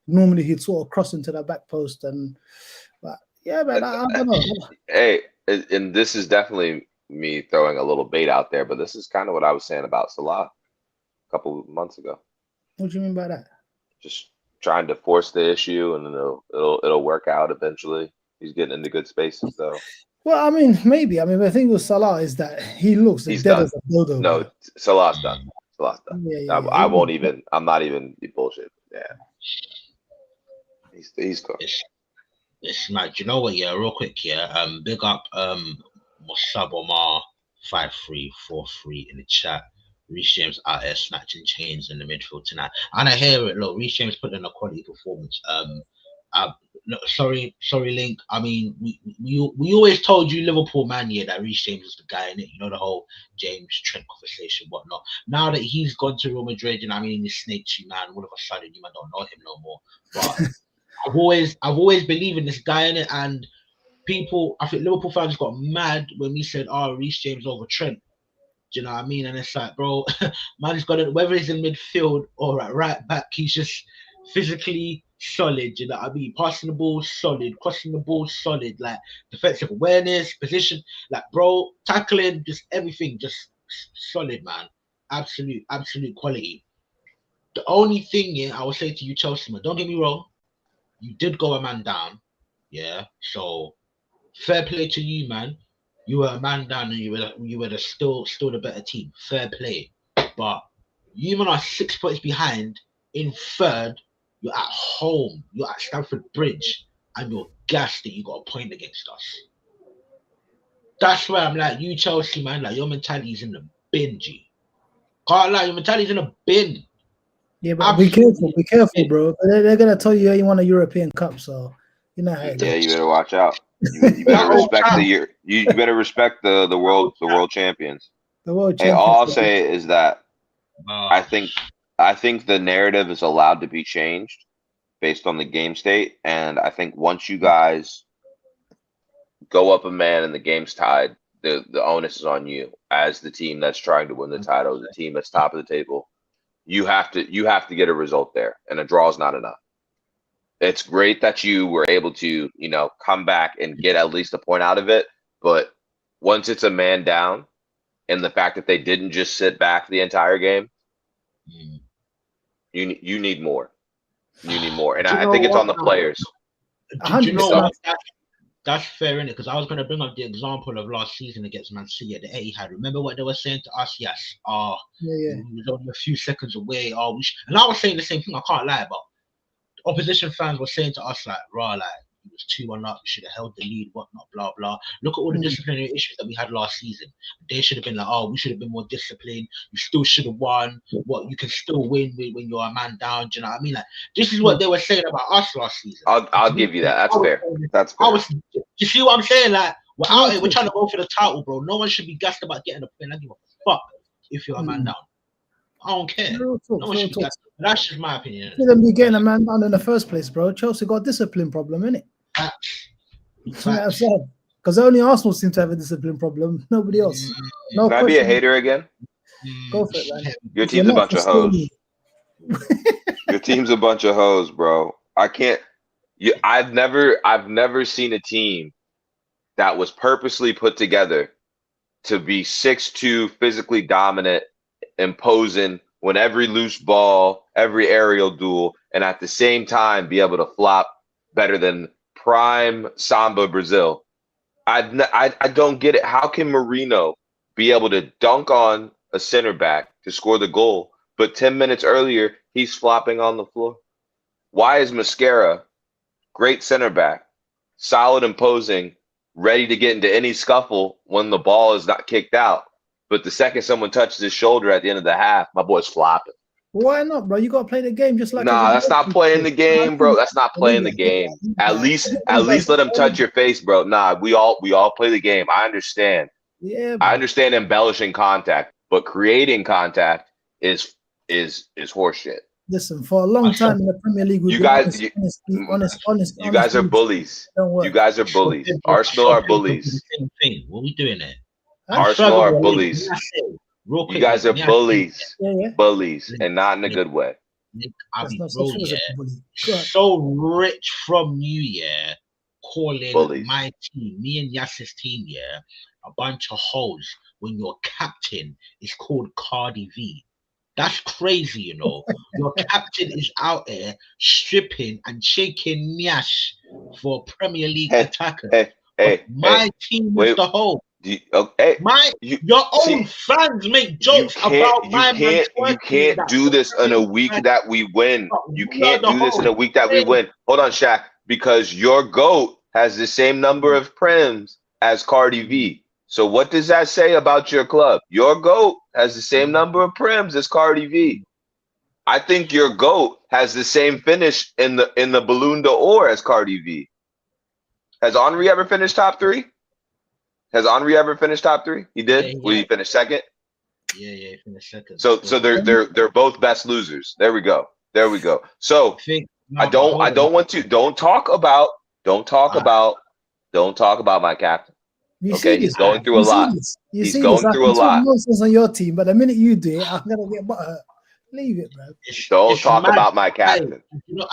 normally he'd sort of cross into the back post. But yeah, man, I don't know. Hey, and this is definitely me throwing a little bait out there, but this is kind of what I was saying about Salah a couple of months ago. What do you mean by that? Just trying to force the issue, and then it'll work out eventually. He's getting into good spaces, though. Well, I mean, maybe. I mean, the thing with Salah is that he looks dead done. As a dodo. No, Salah's done. Salah's done. Yeah. I won't even. I'm not even bullshit. Yeah, he's cool. It's like, you know what? Yeah, real quick. Yeah, big up Musab Omar 5343 in the chat. Reece James out there snatching chains in the midfield tonight, and I hear it. Look, Reece James put in a quality performance. No, sorry, Link. I mean, we always told you, Liverpool man, yeah, that Reece James is the guy in it. You know, the whole James Trent conversation, whatnot. Now that he's gone to Real Madrid, and I mean, this snakey man, all of a sudden you man don't know him no more. But I've always believed in this guy in it, and people, I think Liverpool fans got mad when we said, "Oh, Reece James over Trent." Do you know what I mean? And it's like, bro, man's got it. Whether he's in midfield or at right back, he's just physically solid. You know what I mean? Passing the ball, solid. Crossing the ball, solid. Like defensive awareness, position, like bro, tackling, just everything, just solid, man. Absolute quality. The only thing, yeah, I would say to you, Chelsea, man, don't get me wrong, you did go a man down, yeah. So fair play to you, man. You were a man down, and you were still the better team. Fair play, but you man are 6 points behind in third. You're at home. You're at Stamford Bridge, and you're gassed that you got a point against us. That's where I'm like, you Chelsea, man, like your mentality's in the bin, G. Can't lie, your mentality's in the bin. Yeah, but be careful, bro. They're gonna tell you you want a European Cup, so you know how it Yeah, goes. you better watch out. You better respect you better respect the world champions. The world Hey, champions. all I'll say is that I think the narrative is allowed to be changed based on the game state, and I think once you guys go up a man and the game's tied, the onus is on you as the team that's trying to win the title, the team that's top of the table. You have to get a result there, and a draw is not enough. It's great that you were able to, come back and get at least a point out of it, but once it's a man down, and the fact that they didn't just sit back the entire game, you need more. You need more, and I think it's on the players. Do you know what? That's fair, innit? Because I was going to bring up the example of last season against Man City at the Etihad. Remember what they were saying to us? Yes. We was only a few seconds away. And I was saying the same thing. I can't lie, but opposition fans were saying to us like, "Raw, like it was 2-1 up. We should have held the lead. Whatnot, blah blah." Look at all the disciplinary issues that we had last season. They should have been like, "Oh, we should have been more disciplined. You still should have won. What you can still win when you're a man down." Do you know what I mean? Like this is what they were saying about us last season. I'll give you that. That's fair. That's fair. You see what I'm saying? Like we're out here, we're trying to go for the title, bro. No one should be gassed about getting a win. I give a fuck if you're a man down. I don't care. No one should be gassed. That's just my opinion. You shouldn't be getting a man down in the first place, bro. Chelsea got a discipline problem, innit? Because only Arsenal seem to have a discipline problem. Nobody else. No. Can I be a hater again? Go for it, man. Your team's a bunch of hoes. Your team's a bunch of hoes, bro. I can't. I've never seen a team that was purposely put together to be 6'2", physically dominant, imposing, win every loose ball, every aerial duel, and at the same time be able to flop better than prime Samba Brazil. I don't get it. How can Marino be able to dunk on a center back to score the goal, but 10 minutes earlier he's flopping on the floor? Why is Mascara, great center back, solid, imposing, ready to get into any scuffle when the ball is not kicked out, but the second someone touches his shoulder at the end of the half, my boy's flopping? Why not, bro? You got to play the game just like. Nah, that's not playing the game, bro. That's not playing the game. At least let him touch your face, bro. Nah, we all play the game. I understand. Yeah, bro. I understand embellishing contact, but creating contact is horseshit. Listen, for a long time in the Premier League, you guys are bullies. You guys are bullies. Arsenal are bullies. Same thing. What are we doing there? Arsenal are bullies. You guys are bullies. Bullies, and not in a good way. So rich from you, yeah, calling bullies. My team, me and Yass's team, yeah, a bunch of hoes when your captain is called Cardi V. That's crazy, you know. Your captain is out there stripping and shaking nyash for Premier League attackers. My team was the whole. Your own fans make jokes about my man. You can't do this in a week that we win. You can't do this in a week that we win. Hold on, Shaq, because your GOAT has the same number of prims as Cardi V. So what does that say about your club? Your GOAT has the same number of prims as Cardi V. I think your GOAT has the same finish in the Ballon d'Or as Cardi V. Has Henry ever finished top 3? Has Henry ever finished top 3? He did. Yeah. Will he finish second? Yeah, he finished second. So they're both best losers. There we go. So don't talk about Don't talk about my captain. You Okay, see he's this? going through a You see lot. this? You He's see going this? I through a can talk lot. nonsense on your team, but the minute you do it, I'm gonna get butthurt. Leave it, bro. Don't talk mad. about my captain. You know,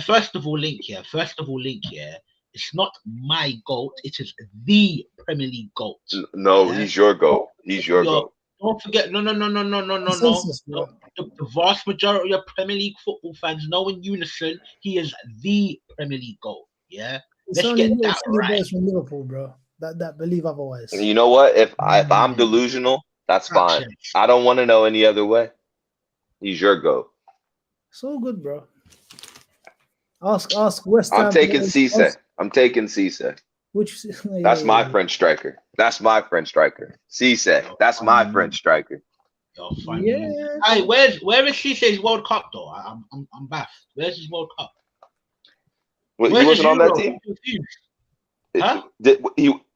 first of all, Link here. It's not my GOAT. It is the Premier League GOAT. No, Yeah? he's your GOAT. He's your GOAT. Don't forget. No. Consensus, bro. The vast majority of Premier League football fans know in unison he is the Premier League GOAT. Yeah. It's Let's only get little that silly right. boys from Liverpool, bro. That believe otherwise. You know what? If I'm delusional, that's fine. I don't want to know any other way. He's your GOAT. So good, bro. Ask West Ham. I'm taking Cisse. I'm taking Cisse. Which That's my French striker. That's my French striker. Cisse. That's my French striker. You're funny. Yeah. Hey, where is Cisse's World Cup though? I'm baffed. Where's his World Cup? Well, he Where's wasn't his on that Euro? team. I'm confused. Huh?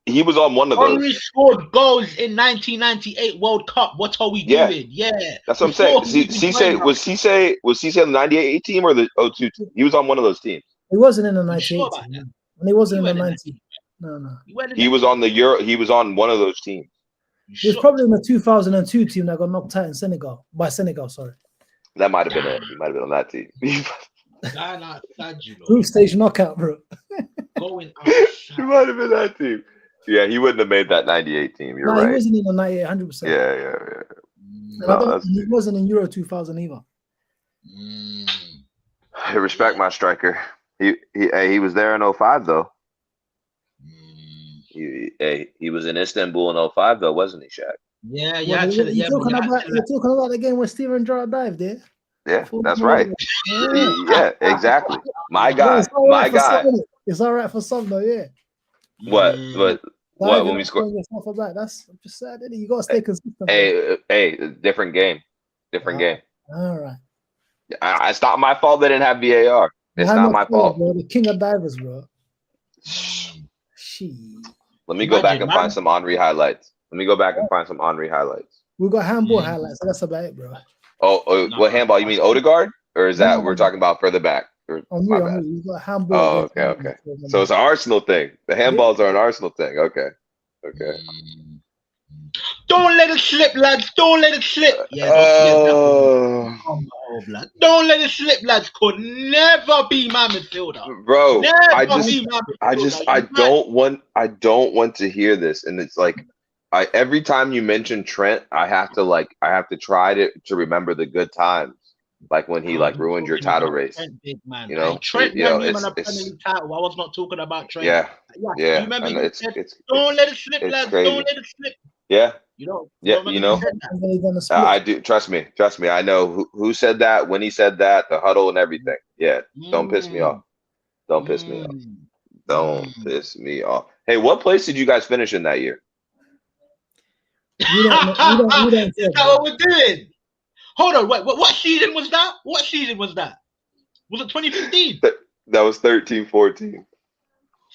He was on one of those. Only scored goals in 1998 World Cup. What are we doing? Yeah, that's what I'm saying. Before he even Was Cisse on the 98 team or the 02 team? He was on one of those teams. He wasn't in the You 98 sure about team. that? And he wasn't He in the went in 90. No. He was on the Euro. He was on one of those teams. He was probably in the 2002 team that got knocked out in Senegal. Sorry. That might have been it. He might have been on that team. Group stage knockout, bro. Going He might have been that team. Yeah, he wouldn't have made that 98 team. You're right. He wasn't in the 98, 100%. Yeah. No, he wasn't in Euro 2000 either. I respect my striker. He was there in 05 though. He was in Istanbul in 05 though, wasn't he, Shaq? Yeah. You're talking about the game where Steven Gerrard dived there. Yeah, that's right. Yeah, exactly. My guy. It's all right for some though, yeah. What when we score? That's just sad. You gotta stay consistent. Hey, different game. All right. It's not my fault they didn't have VAR. It's not my fault. Bro. The king of divers, bro. Let me go back and find some Henry highlights. We got handball highlights, so that's about it, bro. What handball? You mean Odegaard? Or is that we're talking about further back? We got handball. Okay. So it's an Arsenal thing. The handballs are an Arsenal thing. Okay. Don't let it slip, lads. Don't let it slip. Yeah, don't let it slip, lads. Could never be my midfielder, bro. I don't want to hear this, and it's like, every time you mention Trent, I have to try to remember the good times, like when he ruined your title race. Big man. You know, Trent won him a Premier League title. I was not talking about Trent. Yeah. You remember you said, don't let it slip, lads. Don't let it slip. Yeah. You know. I do. Trust me. I know who said that, when he said that, the huddle and everything. Yeah. Don't piss me off. Don't piss me off. Hey, what place did you guys finish in that year? You don't Is that what we're doing? Hold on. Wait, what season was that? Was it 2015? That was 13-14.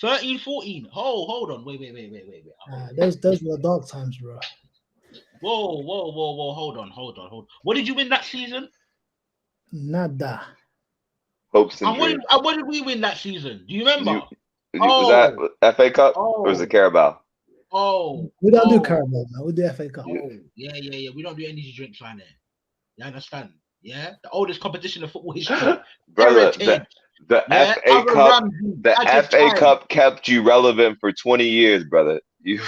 13-14. Hold on. Wait. Those were dark times, bro. Whoa. Hold on. What did you win that season? Nada. Hopes and dreams. What did we win that season? Do you remember? Was that FA Cup or was it Carabao? We don't do Carabao, man. We do FA Cup. Yeah. We don't do energy drinks right there. You understand? Yeah, the oldest competition of football history. Brother, the FA Cup, FA Cup kept you relevant for 20 years, brother. Yeah,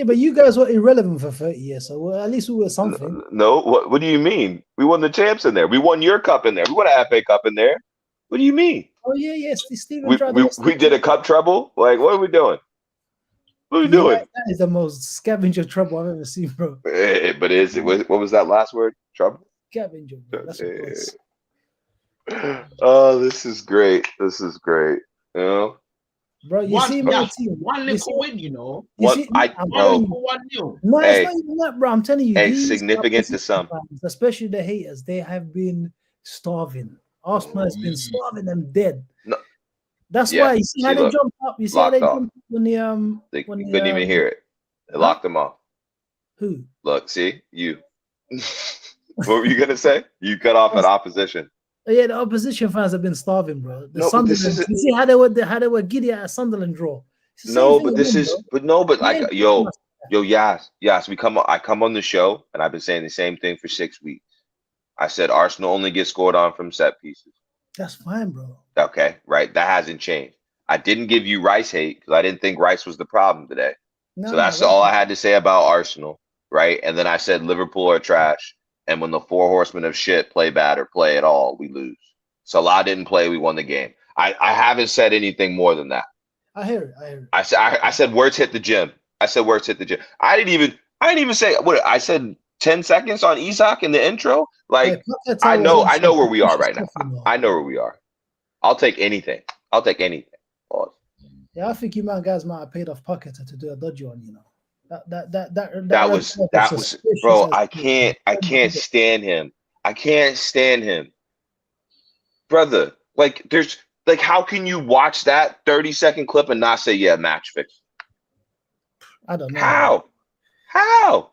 but you guys were irrelevant for 30 years, so at least we were something. No, what do you mean? We won the champs in there. We won your cup in there. We won an FA Cup in there. What do you mean? Oh yeah, Steven. We did a cup treble. Like, what are we doing? What are we doing? That is the most scavenger trouble I've ever seen, bro. But what was that last word? Trouble? Scavenger, bro. That's what it was. Oh, this is great. You know? Bro, you see my team. One little win, you know. No, it's not even that, bro. I'm telling you. It's significant to some. Especially the haters. They have been starving. Arsenal has been starving them dead. No. That's why you see how they jumped up. You see how they jumped up when they couldn't even hear it. They locked them off. Who? Look, see you. What were you gonna say? You cut off at opposition. Yeah, the opposition fans have been starving, bro. You see how they were giddy at a Sunderland draw. It's the same No, thing but with this him, is, bro. but no, but He like, ain't pushing yo, us. Yas, I come on the show, and I've been saying the same thing for 6 weeks. I said Arsenal only get scored on from set pieces. That's fine, bro. Okay, right? That hasn't changed. I didn't give you Rice hate because I didn't think Rice was the problem today. So No, that's all I had to say about Arsenal, right? And then I said Liverpool are trash. And when the four horsemen of shit play bad or play at all, we lose. Salah didn't play, we won the game. I haven't said anything more than that. I hear it. I hear it. I said words hit the gym. I said words hit the gym. I didn't even say what I said 10 seconds on Isak in the intro. Hey, Like Paquetá was I also know where we are right now. tough, you know. I know where we are. I'll take anything. I'll take anything. Pause. Yeah, I think you guys might have paid off Paquetá to do a dodgy one, you know. That was bro, I can't stand him. I can't stand him. Brother, like there's like how can you watch that 30-second clip and not say yeah, match fix? I don't know. How? How?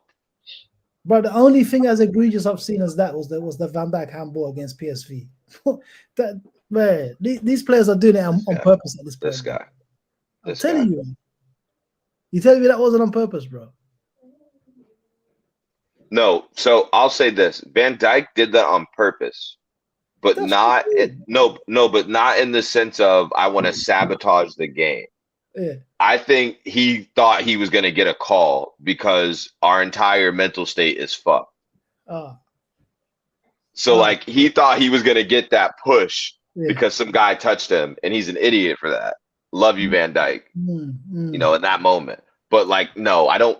But the only thing as egregious I've seen as that was the Van Dijk handball against PSV. That man, these players are doing it on purpose at this point. This guy. I'm telling you. You telling me that wasn't on purpose, bro? No, so I'll say this. Van Dijk did that on purpose, but but not in the sense of I want to sabotage the game. Yeah. I think he thought he was going to get a call because our entire mental state is fucked. So like he thought he was going to get that push because some guy touched him, and he's an idiot for that. Love you, Van Dijk. You know, in that moment. But like, no, I don't.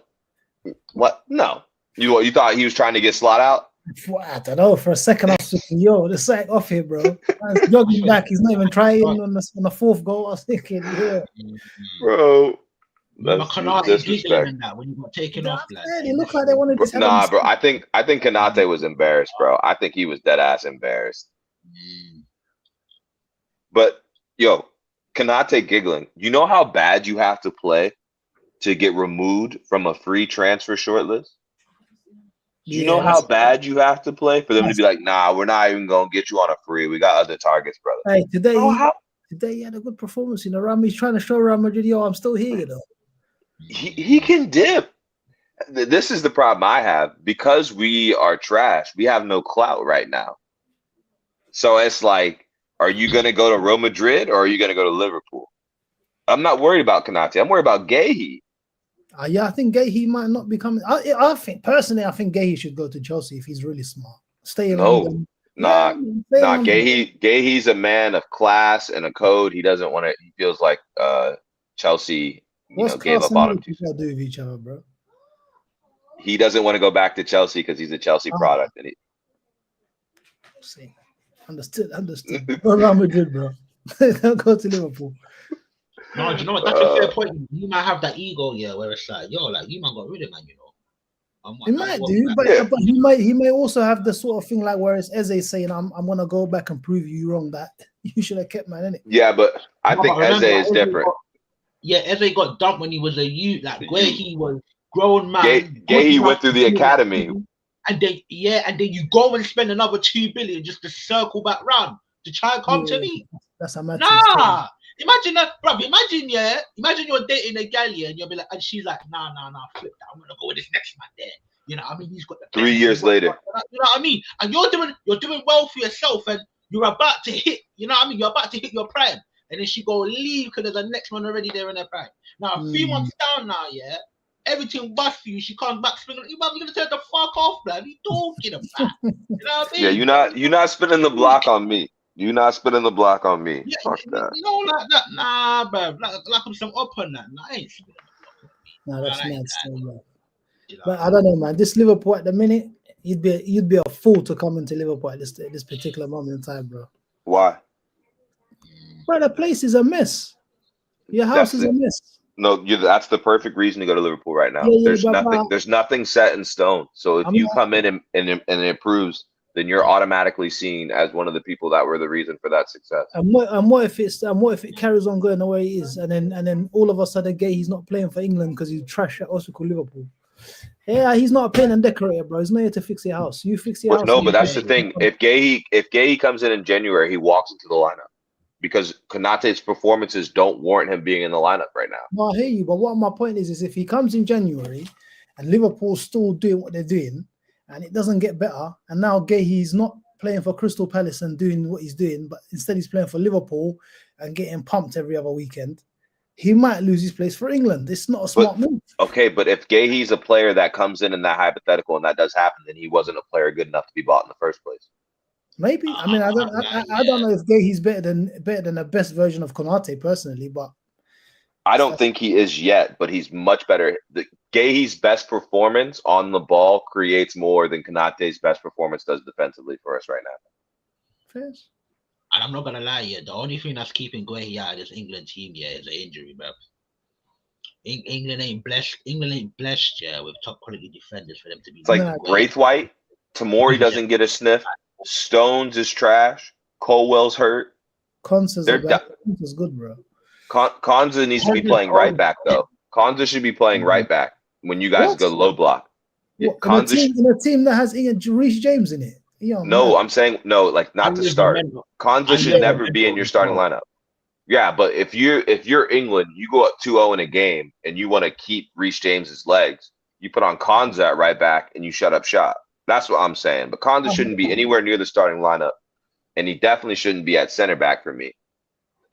What? No. You thought he was trying to get slot out? I don't know. For a second, I was thinking, yo, the sack off here, bro. Man's jogging back. He's not even trying on the fourth goal. I was thinking, yeah. Bro. That's giggling that when you got taken off. Like, it looked like they wanted to. Nah, bro. I think Konate was embarrassed, bro. I think he was dead ass embarrassed. But yo, Konate giggling. You know how bad you have to play to get removed from a free transfer shortlist? You know how bad you have to play for them to be like, nah, we're not even gonna get you on a free. We got other targets, brother. Hey, today he had a good performance. You know, he's trying to show Real Madrid, yo, I'm still here, you know. He can dip. This is the problem I have. Because we are trash, we have no clout right now. So it's like, are you gonna go to Real Madrid or are you gonna go to Liverpool? I'm not worried about Konate. I'm worried about Gahey. Yeah, I think Gahey might not be coming. I think personally, I think Gahey should go to Chelsea if he's really smart. Stay in London. Gahey's a man of class and a code. He doesn't want to. He feels like Chelsea, gave up on him. What do with each other, bro? He doesn't want to go back to Chelsea because he's a Chelsea product. And understood. Go Real Madrid, bro. Don't go to Liverpool. No, do you know what? That's a fair point. You might have that ego, where it's like, yo, like you might got rid of man, you know. He might do, but he may also have the sort of thing like where it's Eze saying, I'm gonna go back and prove you wrong that you should have kept man, innit? Yeah, but I think Eze is different. Eze got dumped when he was a youth, like where he was grown man. Gahey went through the academy. And then you go and spend another 2 billion just to circle back round to try and come to me. That's a mad Nah. Imagine that, bro. Imagine you're dating a gal, and you'll be like, and she's like, nah, flip that. I'm gonna go with this next man there. You know what I mean? He's got the 3 years later. You know what I mean? And you're doing well for yourself, and you're about to hit. You know what I mean? You're about to hit your prime, and then she go leave because there's a next one already there in her prime. Now, a few months down now, everything busts for you. She comes back spinning. You're gonna take the fuck off, man. What are you talking about? You know what I mean? Yeah, you're not spinning the block on me. You're not spinning the block on me. Yeah, fuck that. You know, like that. Nah, bro. Like I'm some up on that. Nah, I ain't spinning the block. Nah, that's mad still, bro. But I don't know, man. This Liverpool at the minute, you'd be a fool to come into Liverpool at this particular moment in time, bro. Why? Bro, the place is a mess. Your house is a mess. No, that's the perfect reason to go to Liverpool right now. There's nothing set in stone. So if you come in and it improves, then you're automatically seen as one of the people that were the reason for that success. And what if it carries on going the way it is, and then all of a sudden, he's not playing for England because he's trash at also called Liverpool. Yeah, he's not a paint and decorator, bro. He's not here to fix your house. You fix your house. No, but that's the thing. If Gahey comes in January, he walks into the lineup. because Konate's performances don't warrant him being in the lineup right now. No, I hear you, but what my point is if he comes in January and Liverpool's still doing what they're doing and it doesn't get better, and now He's not playing for Crystal Palace and doing what he's doing, but instead he's playing for Liverpool and getting pumped every other weekend, he might lose his place for England. It's not a smart move. Okay, but if Gahey's a player that comes in that hypothetical and that does happen, then he wasn't a player good enough to be bought in the first place. Maybe. I mean, I don't know if Gahey's better than the best version of Konate personally, but I don't think he is yet, but he's much better. Gahey's best performance on the ball creates more than Konate's best performance does defensively for us right now. Fair. And I'm not gonna lie, the only thing that's keeping Guehi out of this England team is an injury, bro. England ain't blessed. With top quality defenders for them to be. It's like Braithwaite, Tamori doesn't get a sniff. Stones is trash. Colwell's hurt. Konsa's good, bro. Konsa needs to be playing right back though. Konsa should be playing right back when you guys go low block. Yeah, in a team that has Reece James in it. No, I'm saying no, like not to start. Konsa should never be in your starting lineup. Yeah, but if you're England, you go up 2-0 in a game and you want to keep Reece James's legs, you put on Konsa at right back and you shut up shop. That's what I'm saying. But Konsa shouldn't be anywhere near the starting lineup, and he definitely shouldn't be at center back for me.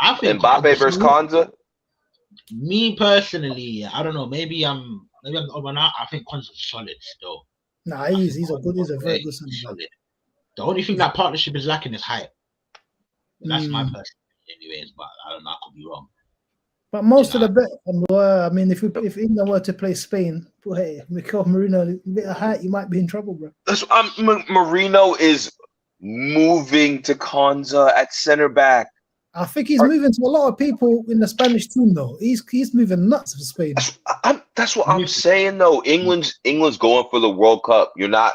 I think Mbappe versus Konsa. Me personally, I don't know. Maybe I'm the odd one out. I think Konsa's solid still. Nah, he's a very good solid. The only thing that partnership is lacking is height. That's my personal opinion, anyways. But I don't know. I could be wrong. But most of the bet, I mean, if England were to play Spain, hey, Mikel Merino, a bit of height, you might be in trouble, bro. Marino is moving to Konsa at center back. I think he's moving to a lot of people in the Spanish team, though. He's moving nuts for Spain. That's what I'm saying, though. England's going for the World Cup. You're not.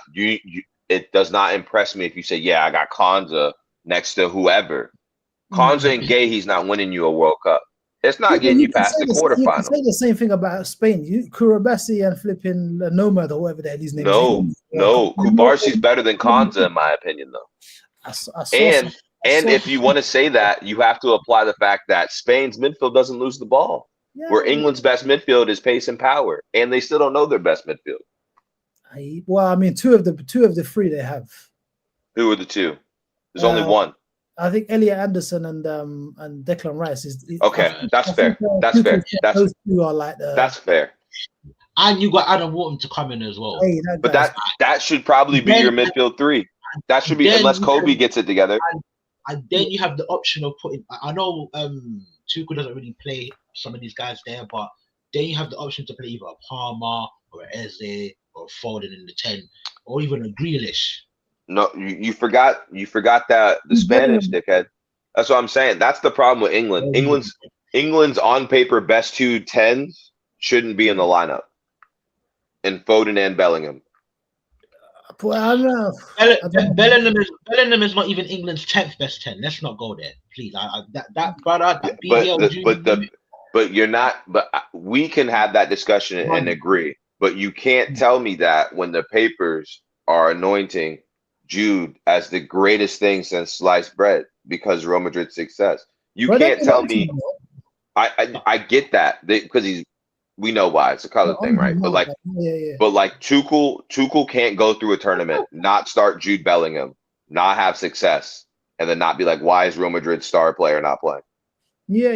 It does not impress me if you say, "Yeah, I got Konsa next to whoever." Konsa and Gahey's not winning you a World Cup. It's not getting you past the quarterfinals. You can say the same thing about Spain. Kurabasi and flipping Nomad or whatever the hell his name is. No. Kubarsi's better than Konsa, in my opinion, though. And if you want to say that, you have to apply the fact that Spain's midfield doesn't lose the ball. Yeah. Where England's best midfield is pace and power, and they still don't know their best midfield. Well, I mean, two of the three they have. Who are the two? There's only one. I think Elliot Anderson and Declan Rice is okay. That's fair. That's fair. Those two are like that's fair. And you got Adam Wharton to come in as well. Hey, but that should probably be your midfield three. That should be unless Kobe gets it together. And then you have the option of putting. I know Tuchel doesn't really play some of these guys there, but then you have the option to play either a Palmer or a Eze or a Foden in the 10, or even a Grealish. No, you forgot that the Spanish dickhead. That's what I'm saying. That's the problem with England. England's on paper best 2 10s shouldn't be in the lineup. And Foden and Bellingham. Well, I don't know. Bellingham is not even England's 10th best 10. Let's not go there, please. But you're not. But we can have that discussion and agree. But you can't tell me that when the papers are anointing Jude as the greatest thing since sliced bread because Real Madrid's success. You can't tell me. I get that because we know why it's a color thing, right? But like Tuchel can't go through a tournament, not start Jude Bellingham, not have success, and then not be like, why is Real Madrid's star player not playing? Yeah.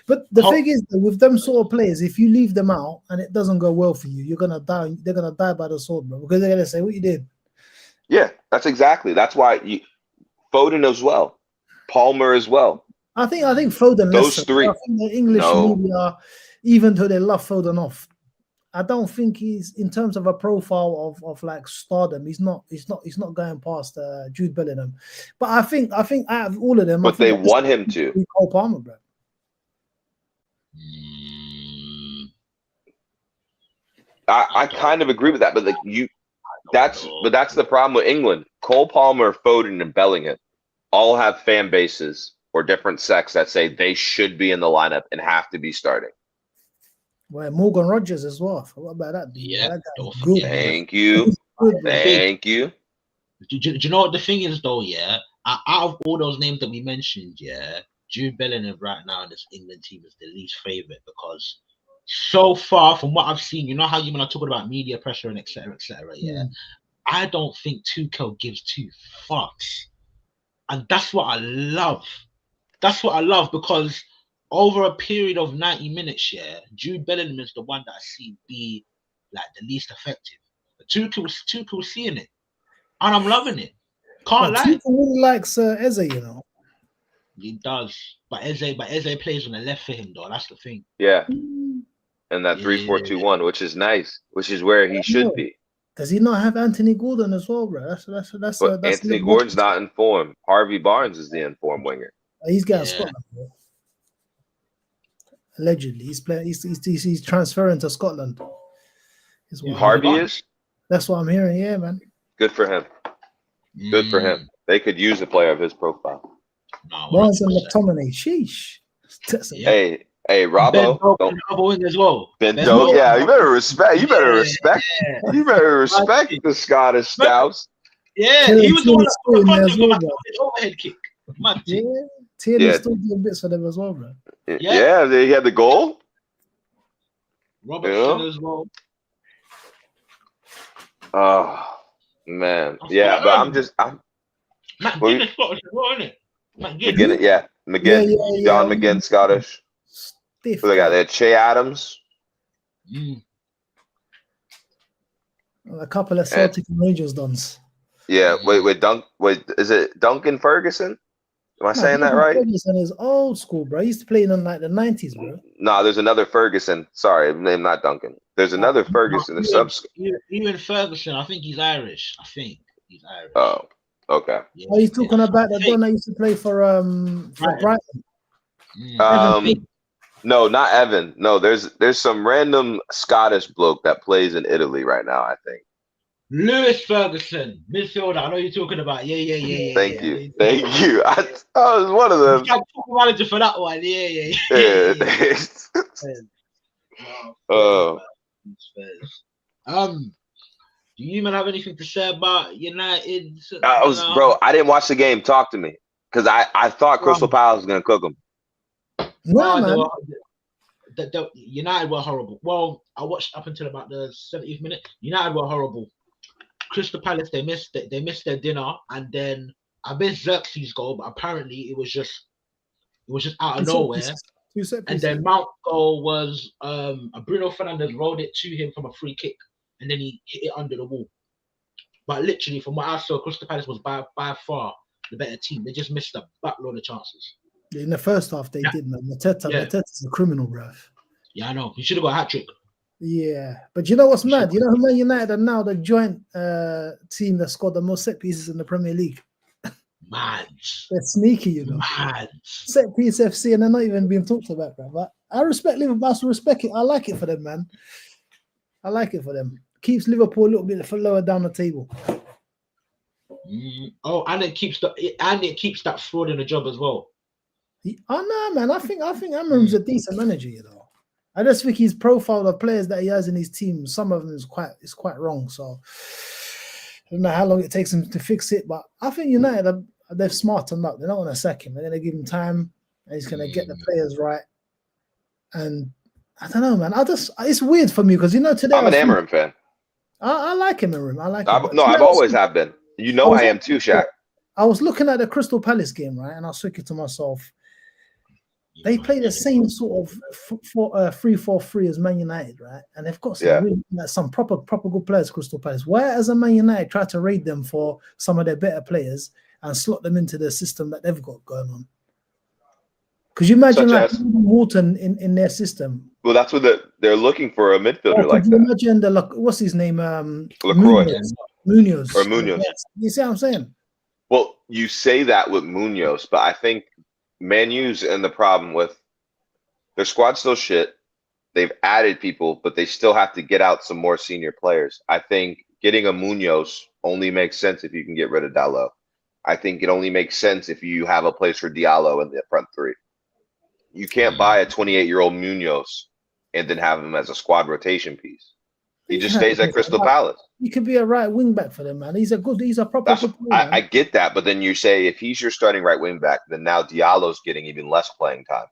But the thing is, with them sort of players, if you leave them out and it doesn't go well for you, you're gonna die. They're gonna die by the sword, bro, because they're gonna say what you did. Yeah, that's why Foden as well, Palmer as well. I think Foden. Those three. I think the English media, even though they love Foden off, I don't think he's in terms of a profile of like stardom. He's not going past Jude Bellingham. But I think out of all of them, but they want him to. Cole Palmer, bro. I kind of agree with that, but that's the problem with England. Cole Palmer, Foden, and Bellingham all have fan bases or different sects that say they should be in the lineup and have to be starting. Well, Morgan Rogers as well. What about that? Dude? Yeah, that good. Thank you. Thank you. Do you know what the thing is, though? Yeah, out of all those names that we mentioned, yeah, Jude Bellingham right now in this England team is the least favorite because so far from what I've seen, you know how you when I talking about media pressure and etc. Yeah, I don't think Tuchel gives two fucks, and that's what I love. That's what I love because over a period of 90 minutes, yeah, Jude Bellingham is the one that I see be like the least effective. Tuchel's seeing it, and I'm loving it. Can't lie. Tuchel really likes Eze, you know. He does, but Eze plays on the left for him though. That's the thing. Yeah, and that 3-4-2-1, which is nice, which is where he should be. Does he not have Anthony Gordon as well, bro? That's Anthony Gordon's not in form. Harvey Barnes is the informed winger. He's got Scotland, bro. Allegedly, he's playing. He's transferring to Scotland. Harvey is. That's what I'm hearing. Yeah, man. Good for him. Good for him. They could use a player of his profile. Barnes and McTominay. Sheesh. Hey, Robbo. Don't as well. Ben Doak. Yeah, you better respect. You better respect. You better respect the Scottish Scouts. Yeah, he was the one that overhead kick. Yeah, Tierney's still doing bits for them as well, bro. Yeah, he had the goal. Robertson as well. Oh man, yeah, but I'm. McGinn Scottish as well, isn't it? McGinn, yeah, McGinn, John McGinn, Scottish. Stiff. Who they got there? Che Adams. A couple of Celtic and Rangers dons. Yeah, wait, is it Duncan Ferguson? Am I saying that right? Ferguson is old school, bro. He used to play in like the 90s, bro. No, there's another Ferguson. Sorry, name not Duncan. There's another Ferguson. Even Ferguson, I think he's Irish. I think he's Irish. Oh, okay. Yeah, he's talking about the don that used to play for Brighton. No, not Evan. No, there's some random Scottish bloke that plays in Italy right now, I think. Lewis Ferguson, midfielder. I know you're talking about. Yeah. Thank you. I was one of them. I'm manager for that one. Yeah. Do you even have anything to say about United? Bro, I didn't watch the game. Talk to me, because I thought Crystal Palace was gonna cook them. No, man. The United were horrible. Well, I watched up until about the 70th minute. United were horrible. Crystal Palace, they missed their dinner, and then I missed Xerxes' goal, but apparently it was just out of nowhere. And then Mount goal was Bruno Fernandes rolled it to him from a free kick, and then he hit it under the wall. But literally, from what I saw, Crystal Palace was by far the better team. They just missed a buttload of chances. In the first half, they did, man. Mateta's a criminal, bruv. Yeah, I know. He should have got a hat-trick. Yeah. But you know what's mad? You know who Man United are now the joint team that scored the most set pieces in the Premier League? Mad. They're sneaky, you know. Mad. Set piece FC, and they're not even being talked about, bro. But I respect Liverpool. I respect it. I like it for them, man. I like it for them. Keeps Liverpool a little bit lower down the table. Oh, and it keeps that fraud in the job as well. Oh no, man! I think Amarim's a decent manager. You know, I just think his profile of players that he has in his team, some of them is quite wrong. So I don't know how long it takes him to fix it, but I think United they've smartened up. They're not going to sack him. They're going to give him time, and he's going to get the players right. And I don't know, man. It's weird for me because today I'm an Amarim fan. I like Amarim. I like him. No, I've always have been. I am too, Shaq. I was looking at the Crystal Palace game, right, and I was thinking to myself, they play the same sort of 3-4-3 as Man United, right? And they've got some proper good players, Crystal Palace. Why, as a Man United, try to raid them for some of their better players and slot them into the system that they've got going on? Could you imagine Walton in their system? Well, that's what they're looking for, a midfielder like that. Could you imagine what's his name? LaCroix. Munoz. Or Munoz. Yes. You see what I'm saying? Well, you say that with Munoz, but I think Man U's in the problem with their squad's still shit. They've added people, but they still have to get out some more senior players. I think getting a Munoz only makes sense if you can get rid of Dalot. I think it only makes sense if you have a place for Diallo in the front three. You can't buy a 28-year-old Munoz and then have him as a squad rotation piece. He just stays at Crystal Palace. He could be a right wing back for them, man. He's a proper good player, I man. get that, but then you say if he's your starting right wing back, then now Diallo's getting even less playing time.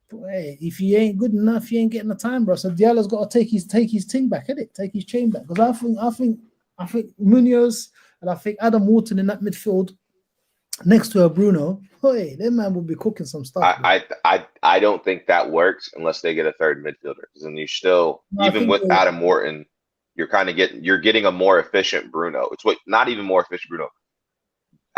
But, hey, if he ain't good enough, he ain't getting the time, bro. So Diallo's got to take his thing back, innit? Take his chain back. Because I think Munoz and I think Adam Wharton in that midfield next to a Bruno, hey, that man will be cooking some stuff. I don't think that works unless they get a third midfielder. And you still, No, even with Adam Wharton, you're getting a more efficient Bruno. It's what not even more efficient Bruno.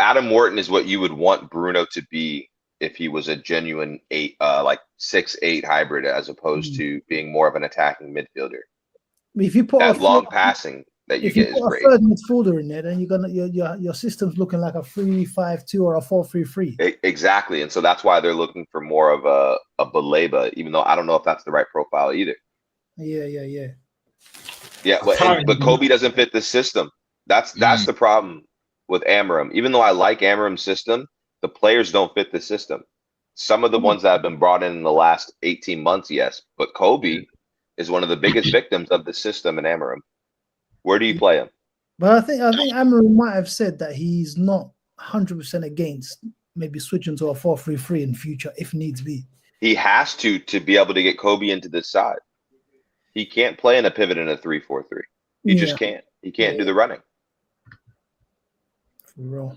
Adam Wharton is what you would want Bruno to be if he was a genuine 6'8" hybrid, as opposed to being more of an attacking midfielder. If you put that long passing that you get is great. If you put a third midfielder in there, then you're gonna your system's looking like a 3-5-2 or a 4-3-3. Exactly, and so that's why they're looking for more of a Baleba, even though I don't know if that's the right profile either. Yeah. Yeah, but Kobe doesn't fit the system. That's the problem with Amarim. Even though I like Amarim's system, the players don't fit the system. Some of the ones that have been brought in the last 18 months, yes, but Kobe is one of the biggest victims of the system in Amarim. Where do you play him? But I think Amarim might have said that he's not 100% against maybe switching to a 4-3-3 in future if needs be. He has to be able to get Kobe into this side. He can't play in a pivot in a 3-4-3. He just can't. He can't do the running. For real.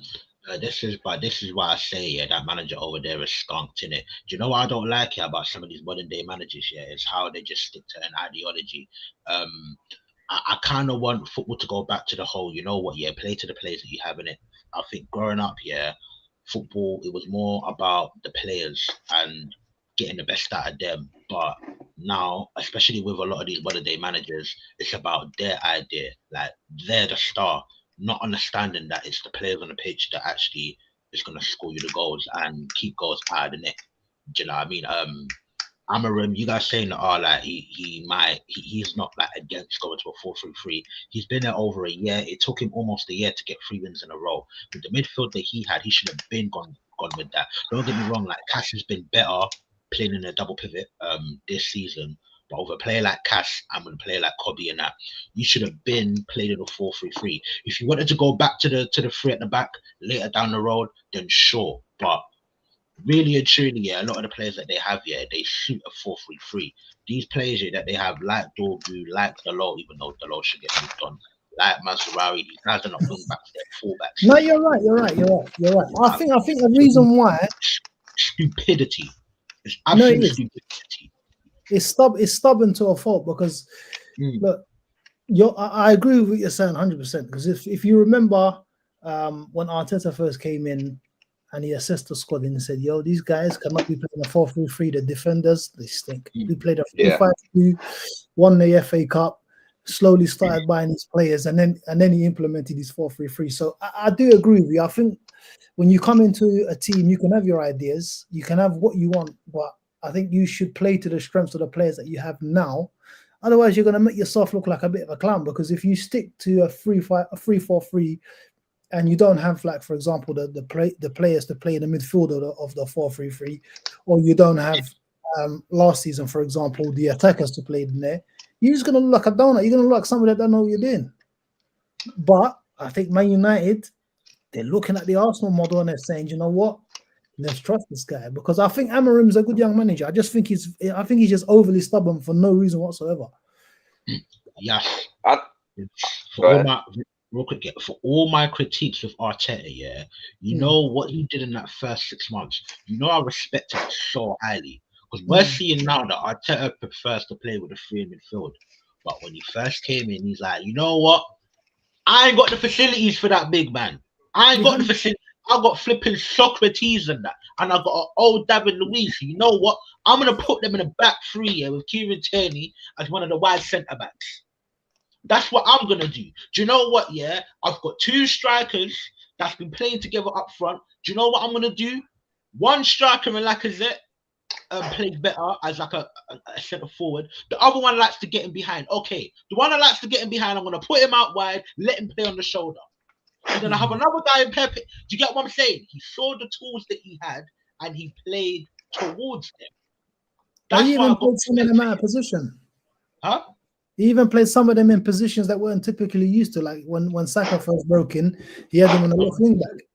This is why I say that manager over there is skunked in it. Do you know what I don't like here about some of these modern day managers? Is how they just stick to an ideology. I kind of want football to go back to the whole, play to the players that you have in it. I think growing up, football, it was more about the players and getting the best out of them. But now, especially with a lot of these modern day managers, it's about their idea. Like, they're the star, not understanding that it's the players on the pitch that actually is going to score you the goals and keep goals out of the net. Do you know what I mean? Amarim, you guys saying that he's not like against going to a 4-3-3. He's been there over a year. It took him almost a year to get 3 wins in a row. With the midfield that he had, he should have been gone with that. Don't get me wrong, like Cash has been better playing in a double pivot this season. But over a player like Cash and with a player like Kobe and that, you should have been played in a 4-3-3. If you wanted to go back to the 3 at the back later down the road, then sure. But really and truly, a lot of the players that they have they suit a 4-3-3. These players that they have, like Dorgu, like Dalot, even though Dalot should get moved on, like Mazraoui, these guys are not wing backs, they're fullbacks. No, you're right. I think the reason why stupidity. It's absolute stupidity. It's stubborn to a fault because look, I agree with what you're saying 100%. Because if you remember when Arteta first came in and he assessed the squad and he said, "Yo, these guys cannot be playing a 4-3-3. The defenders, they stink." We played a 3-5-2, won the FA Cup, slowly started buying these players, and then he implemented his 4-3-3. So I do agree with you. I think when you come into a team, you can have your ideas, you can have what you want, but I think you should play to the strengths of the players that you have now. Otherwise, you're going to make yourself look like a bit of a clown, because if you stick to a 3-4-3 and you don't have, like, for example, the players to play in the midfield of the 4-3-3, or you don't have last season, for example, the attackers to play in there, you're just going to look like a donut. You're going to look like somebody that don't know what you're doing. But I think Man United, they're looking at the Arsenal model and they're saying, you know what? Let's trust this guy, because I think Amarim's a good young manager. I think he's just overly stubborn for no reason whatsoever. Yeah. Real quick, for all my critiques with Arteta, you know what he did in that first 6 months. I respect it so highly, because we're seeing now that Arteta prefers to play with a 3 in midfield. But when he first came in, he's like, you know what? I ain't got the facilities for that big man. I ain't got the facilities. I got flipping Socrates and that, and I got an old David Luiz. You know what? I'm gonna put them in a back 3 with Kieran Tierney as one of the wide centre backs. That's what I'm gonna do. Do you know what? I've got 2 strikers that's been playing together up front. Do you know what I'm gonna do? One striker in Lacazette plays better as like a centre forward. The other one likes to get him behind. Okay, the one that likes to get him behind, I'm gonna put him out wide, let him play on the shoulder. And then I have another guy in Pepe. Do you get what I'm saying? He saw the tools that he had and he played towards them. That's why I got him in a position. Huh? He even played some of them in positions that weren't typically used to, like when Saka first broke in, he had him on the left wing back.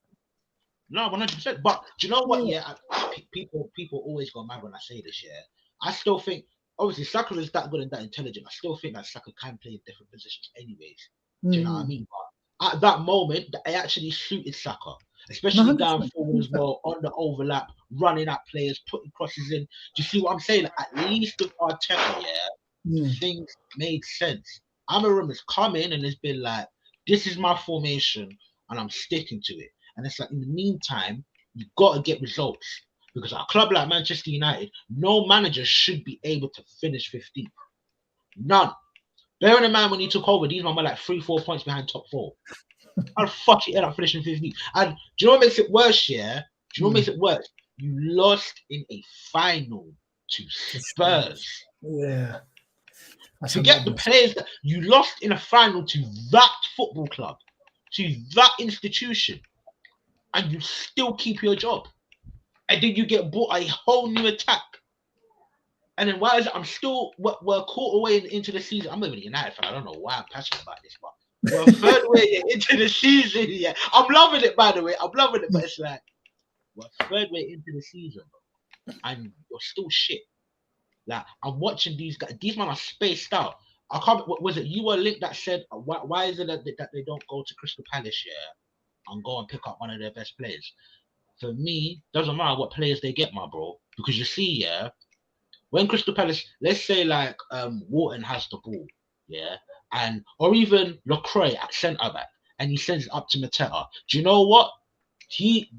No, 100%. But do you know what? Yeah. Yeah, people always go mad when I say this. Yeah, I still think obviously Saka is that good and that intelligent. I still think that Saka can play in different positions, anyways. Do you know what I mean? But at that moment, it actually suited Saka, especially down 100%. forward as well, on the overlap, running at players, putting crosses in. Do you see what I'm saying? At least with Arteta, things made sense. Amarim has come in and has been like, this is my formation and I'm sticking to it. And it's like, in the meantime, you've got to get results. Because at a club like Manchester United, no manager should be able to finish 15th. None. Bearing in mind when he took over, these men were like 3-4 points behind top 4. How the fuck you end up finishing 15th? And do you know what makes it worse, yeah? Do you know what makes it worse? You lost in a final to Spurs. Yeah. Forget the players that you lost in a final to that football club, to that institution, and you still keep your job. And then you get bought a whole new attack. And then why is it I'm still we're caught away into the season? I'm even a United fan. I don't know why I'm passionate about this, but we're third way into the season. Yeah, I'm loving it, by the way. I'm loving it, but it's like we're third way into the season, bro, and you're still shit. Like, I'm watching these guys. These men are spaced out. I can't. Was it you or Link that said why is it that they don't go to Crystal Palace, and go and pick up one of their best players? For me, doesn't matter what players they get, my bro, because you see, when Crystal Palace, let's say like Wharton has the ball, and or even Lacroix at centre back, and he sends it up to Mateta. Do you know what?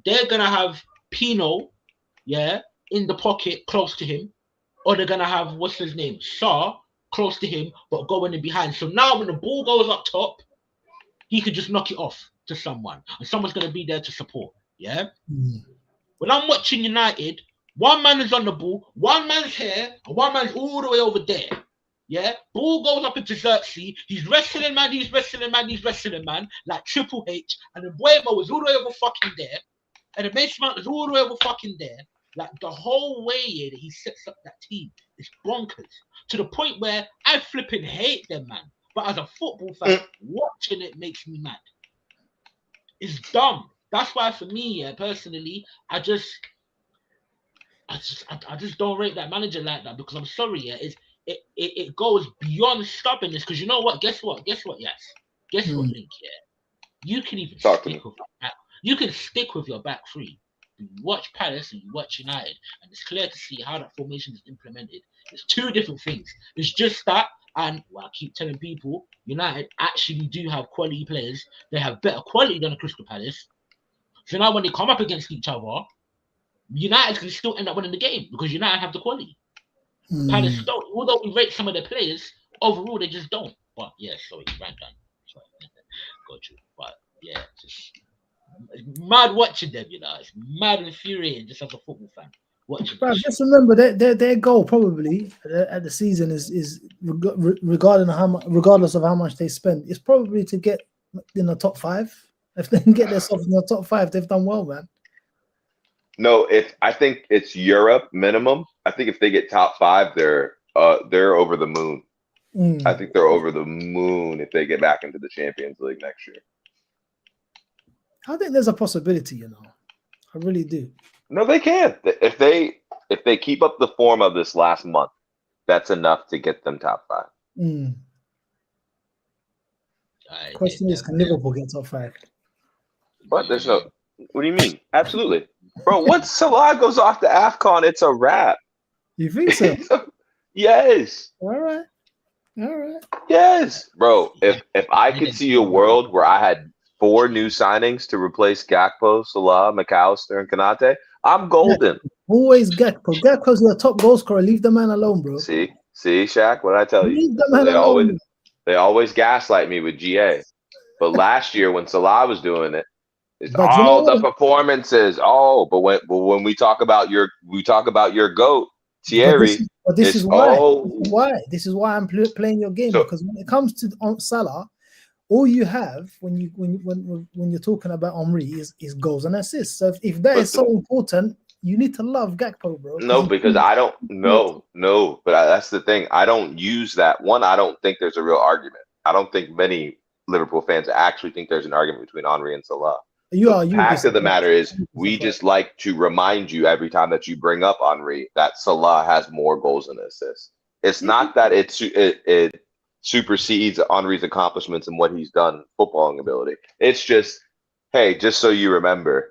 They're gonna have Pino, in the pocket close to him, or they're gonna have what's his name, Sarr, close to him, but going in behind. So now when the ball goes up top, he could just knock it off to someone, and someone's gonna be there to support. Yeah. When I'm watching United, one man is on the ball, one man's here, and one man's all the way over there. Yeah, ball goes up into Xerxes. He's wrestling man, like Triple H, and then Buemo is all the way over fucking there, and the Mason Mount is all the way over fucking there. Like the whole way that he sets up that team is bonkers. To the point where I flipping hate them, man. But as a football fan, watching it makes me mad. It's dumb. That's why for me, personally, I just don't rate that manager like that, because I'm sorry, it goes beyond stubbornness. Because you know what? Guess what? Yes. Guess what, Link? You can even stick with your back three. You watch Palace and you watch United, and it's clear to see how that formation is implemented. It's two different things. It's just that, and I keep telling people, United actually do have quality players. They have better quality than Crystal Palace. So now when they come up against each other, United can still end up winning the game because United have the quality. Palace don't. Although we rate some of their players, overall they just don't. But yeah, sorry, ran down. Sorry. Got you. But yeah, just mad watching them, It's mad infuriating just as a football fan. Bro, just remember their goal probably at the season is regardless of how much they spend, is probably to get in the top 5. If they can get themselves in the top 5, they've done well, man. No, I think it's Europe minimum. I think if they get top 5, they're over the moon. I think they're over the moon if they get back into the Champions League next year. I think there's a possibility, I really do. No, they can. If they keep up the form of this last month, that's enough to get them top 5. Question is, can Liverpool get top 5? But there's no. What do you mean? Absolutely, bro. Once Salah goes off the AFCON, it's a wrap. You think so? Yes. All right. Yes, bro. If I could see a world where I had 4 new signings to replace Gakpo, Salah, McAllister, and Konate, I'm golden. Always Gakpo. Gakpo's your top goal scorer. Leave the man alone, bro. See, Shaq, what I tell you? Leave the man alone. They always gaslight me with GA. But last year when Salah was doing it, it's all the performances. Oh, but when we talk about your GOAT, Thierry. This is why I'm playing your game, because when it comes to Salah, all you have when you're talking about Henry is goals and assists. So if that is so important, You need to love Gakpo, bro. No, because I don't. No. But that's the thing. I don't use that. One, I don't think there's a real argument. I don't think many Liverpool fans actually think there's an argument between Henry and Salah. The You fact of the matter is, You we disagree. just like to remind you every time that you bring up Henry that Salah has more goals and assists. It's not that it supersedes Henry's accomplishments and what he's done footballing ability. It's just, hey, just so you remember,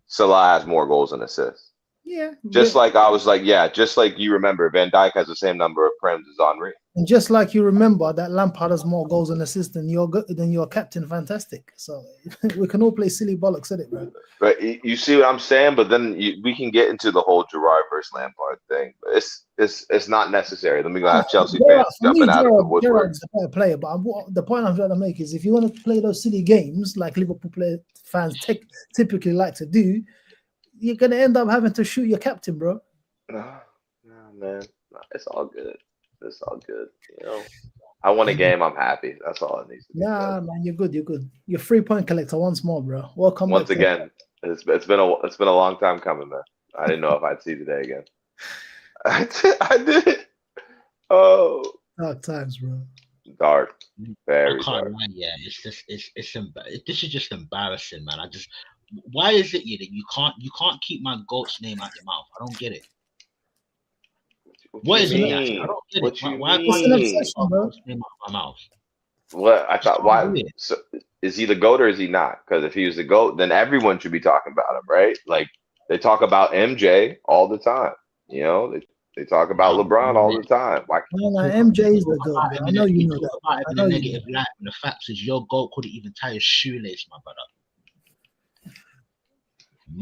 Salah has more goals and assists. Yeah, Just like I was like, yeah, just like you remember, Van Dijk has the same number of prems as Henry. and just like you remember that Lampard has more goals and assists than your captain. Fantastic. So we can all play silly bollocks at it, bro. But you see what I'm saying? But then we can get into the whole Gerrard versus Lampard thing. But it's not necessary. Then we gonna have Chelsea fans jumping out of the woodwork. Gerrard's a better player, but the point I'm trying to make is if you want to play those silly games like Liverpool fans typically like to do, you're gonna end up having to shoot your captain, bro. No, man, no, it's all good. It's all good. You know, I won a game. I'm happy. That's all it needs to be. Nah, man, you're good. You're good. You're 3-point collector once more, bro. Welcome. Once again, it's been a long time coming, man. I didn't know if I'd see today again. I did. Oh, dark times, bro. Dark, very I can't dark. lie, yeah. This is just embarrassing, man. Why is it that you can't keep my goat's name out your mouth? I don't get it. What is it? I don't get it. Why It's an obsession, bro. name out my mouth? What I thought? Why? Weird. So, is he the GOAT or is he not? Because if he was the GOAT, then everyone should be talking about him, right? Like they talk about MJ all the time. You know, they talk about LeBron all the time. Why? No, MJ is the good. I know you know that. I know negative light. And the fact is, your goat couldn't even tie his shoelace, my brother.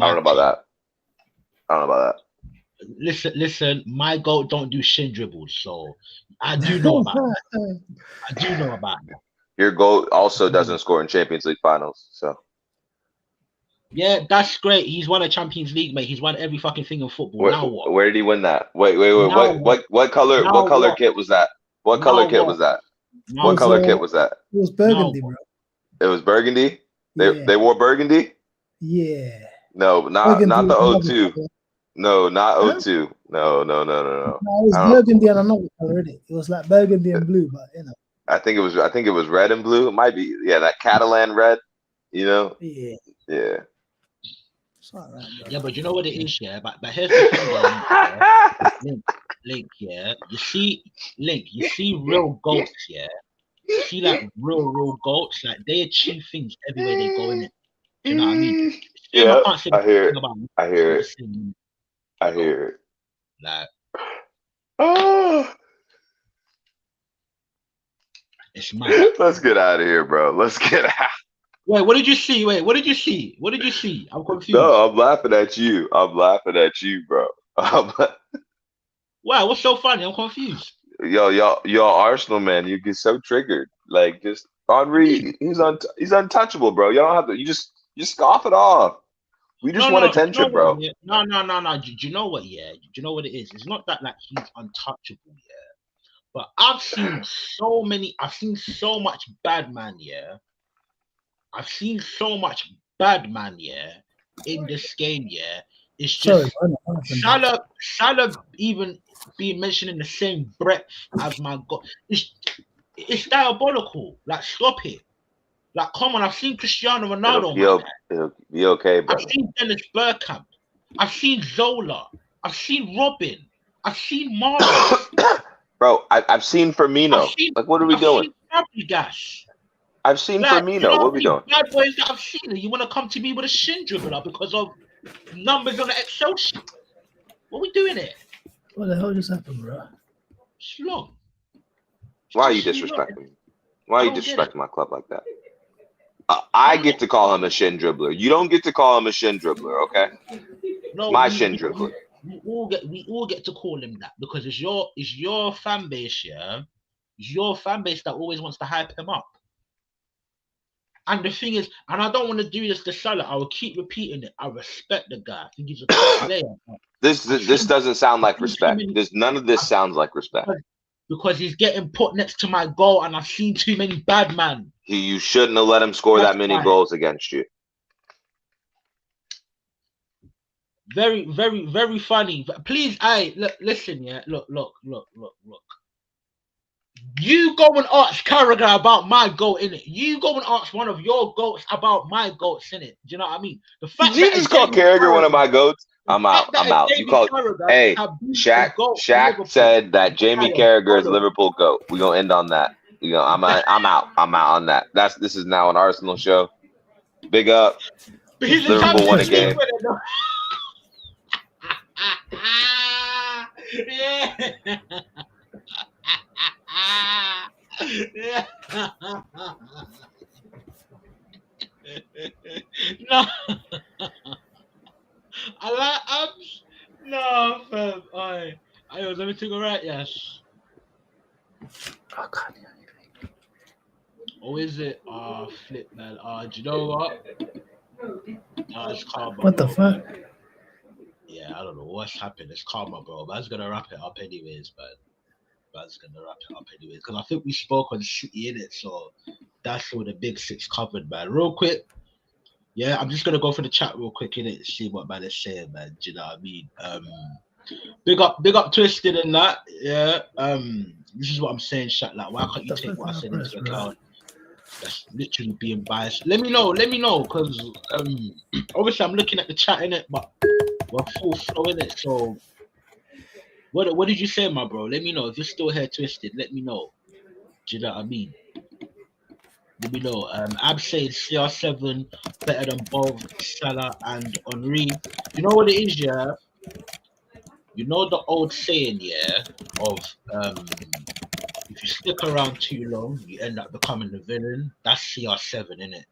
I don't know about that. I don't know about that. Listen, my goat don't do shin dribbles, so I do know about that. I do know about that. Your GOAT also doesn't score in Champions League finals, so yeah, that's great. He's won a Champions League, mate. He's won every fucking thing in football. Now what? Where did he win that? Wait. Now What color? Now What color what? kit was that? What Now color kit what? was that? Now What color what? kit was that? It was burgundy, No. bro. It was burgundy. Yeah. They wore burgundy. Yeah. No, not Burgundy the and another 02. colour. No, not Huh? 02. No. No, it was I don't- burgundy and another color, innit? It was like burgundy and blue, but you know. I think it was red and blue. It might be, yeah, that Catalan red. You know, Yeah. yeah. It's all right, bro. Yeah, but you know what it is, yeah. But here's the thing, yeah. Link, yeah. You see real goats, yeah. You see like real goats, like they achieve things everywhere they go in it. Do you know what I mean? Yeah, can't say I hear it. anything about I hear it. Listen, I hear it. like Oh, it's mad. let's get out of here, bro. Let's get out. Wait, what did you see? What did you see? I'm confused. No, I'm laughing at you. I'm laughing at you, bro. Why? What's so funny? I'm confused. Y'all Arsenal, man. You get so triggered. Like, just Henry, he's untouchable, bro. You don't have to. You just scoff it off. We just want attention, bro. Yeah. No. Do you know what? Yeah. Do you know what it is? It's not that like he's untouchable, yeah. But I've seen so much bad man, yeah. I've seen so much bad man, yeah, in this game, yeah. It's just Salah even being mentioned in the same breath as my God. It's diabolical. Like, stop it. Like, come on. I've seen Cristiano Ronaldo. It'll be okay, bro. I've seen Dennis Bergkamp. I've seen Zola. I've seen Robin. I've seen Marlon. Bro, I've seen Firmino. Like, what are we doing? Fabregas. I've seen Like, Firmino. you know What are we doing? Bad boys that I've seen. You want to come to me with a shin dribbler because of numbers on the Excel sheet? What are we doing here? What the hell just happened, bro? Slog. Why are you disrespecting me? Why are you disrespecting my club like that? I get to call him a shin dribbler. You don't get to call him a shin dribbler, okay? No, My shin dribbler. We all get to call him that because it's your fan base, yeah. It's your fan base that always wants to hype him up. And the thing is, and I don't want to do this to Salah. I will keep repeating it. I respect the guy. I think he's a good player. This doesn't sound like respect. None of this sounds like respect. Because he's getting put next to my goal, and I've seen too many bad men. You shouldn't have let him score that many goals against you. Very, very, very funny. But please, listen, yeah. Look. You go and ask Carragher about my goat in it. You go and ask one of your goats about my goats in it. Do you know what I mean? The Did fact you that a just call Jamie Carragher one of Carragher, my goats? the I'm fact out. that I'm a out. You Jamie called. Carragher Hey, have beat the Shaq. goat for Shaq Liverpool. said that Jamie I am Carragher is bothered. Liverpool goat. We gonna end on that. You know, I'm out. I'm out on that. This is now an Arsenal show. Big up. But he's a Liverpool won a Champions League game. winner, though. Yeah. Yeah. No, I like abs. No, fam. I was everything alright, yes. Oh, God. Or is it? Flip, man. Do you know what? It's karma, What the bro, man. fuck? Yeah, I don't know what's happened. It's karma, bro. Man's gonna wrap it up anyways, man. Man's gonna wrap it up anyways. Because I think we spoke on City in it, so that's all the big six covered, man. Real quick. Yeah, I'm just gonna go for the chat real quick in it, see what man is saying, man. Do you know what I mean? Big up Twisted and that. Yeah. This is what I'm saying, chat. Like, why can't you The take fuck what I is said that into press, bro? account? That's literally being biased. Let me know, because obviously I'm looking at the chat in it, but we're full flow in it. So what did you say, my bro? Let me know if you're still here, Twisted. Let me know. Do you know what I mean? Let me know. I'm saying CR7 better than both Salah and Henri. You know what it is, yeah? You know the old saying, yeah, of if you stick around too long, you end up becoming the villain. That's CR7, innit?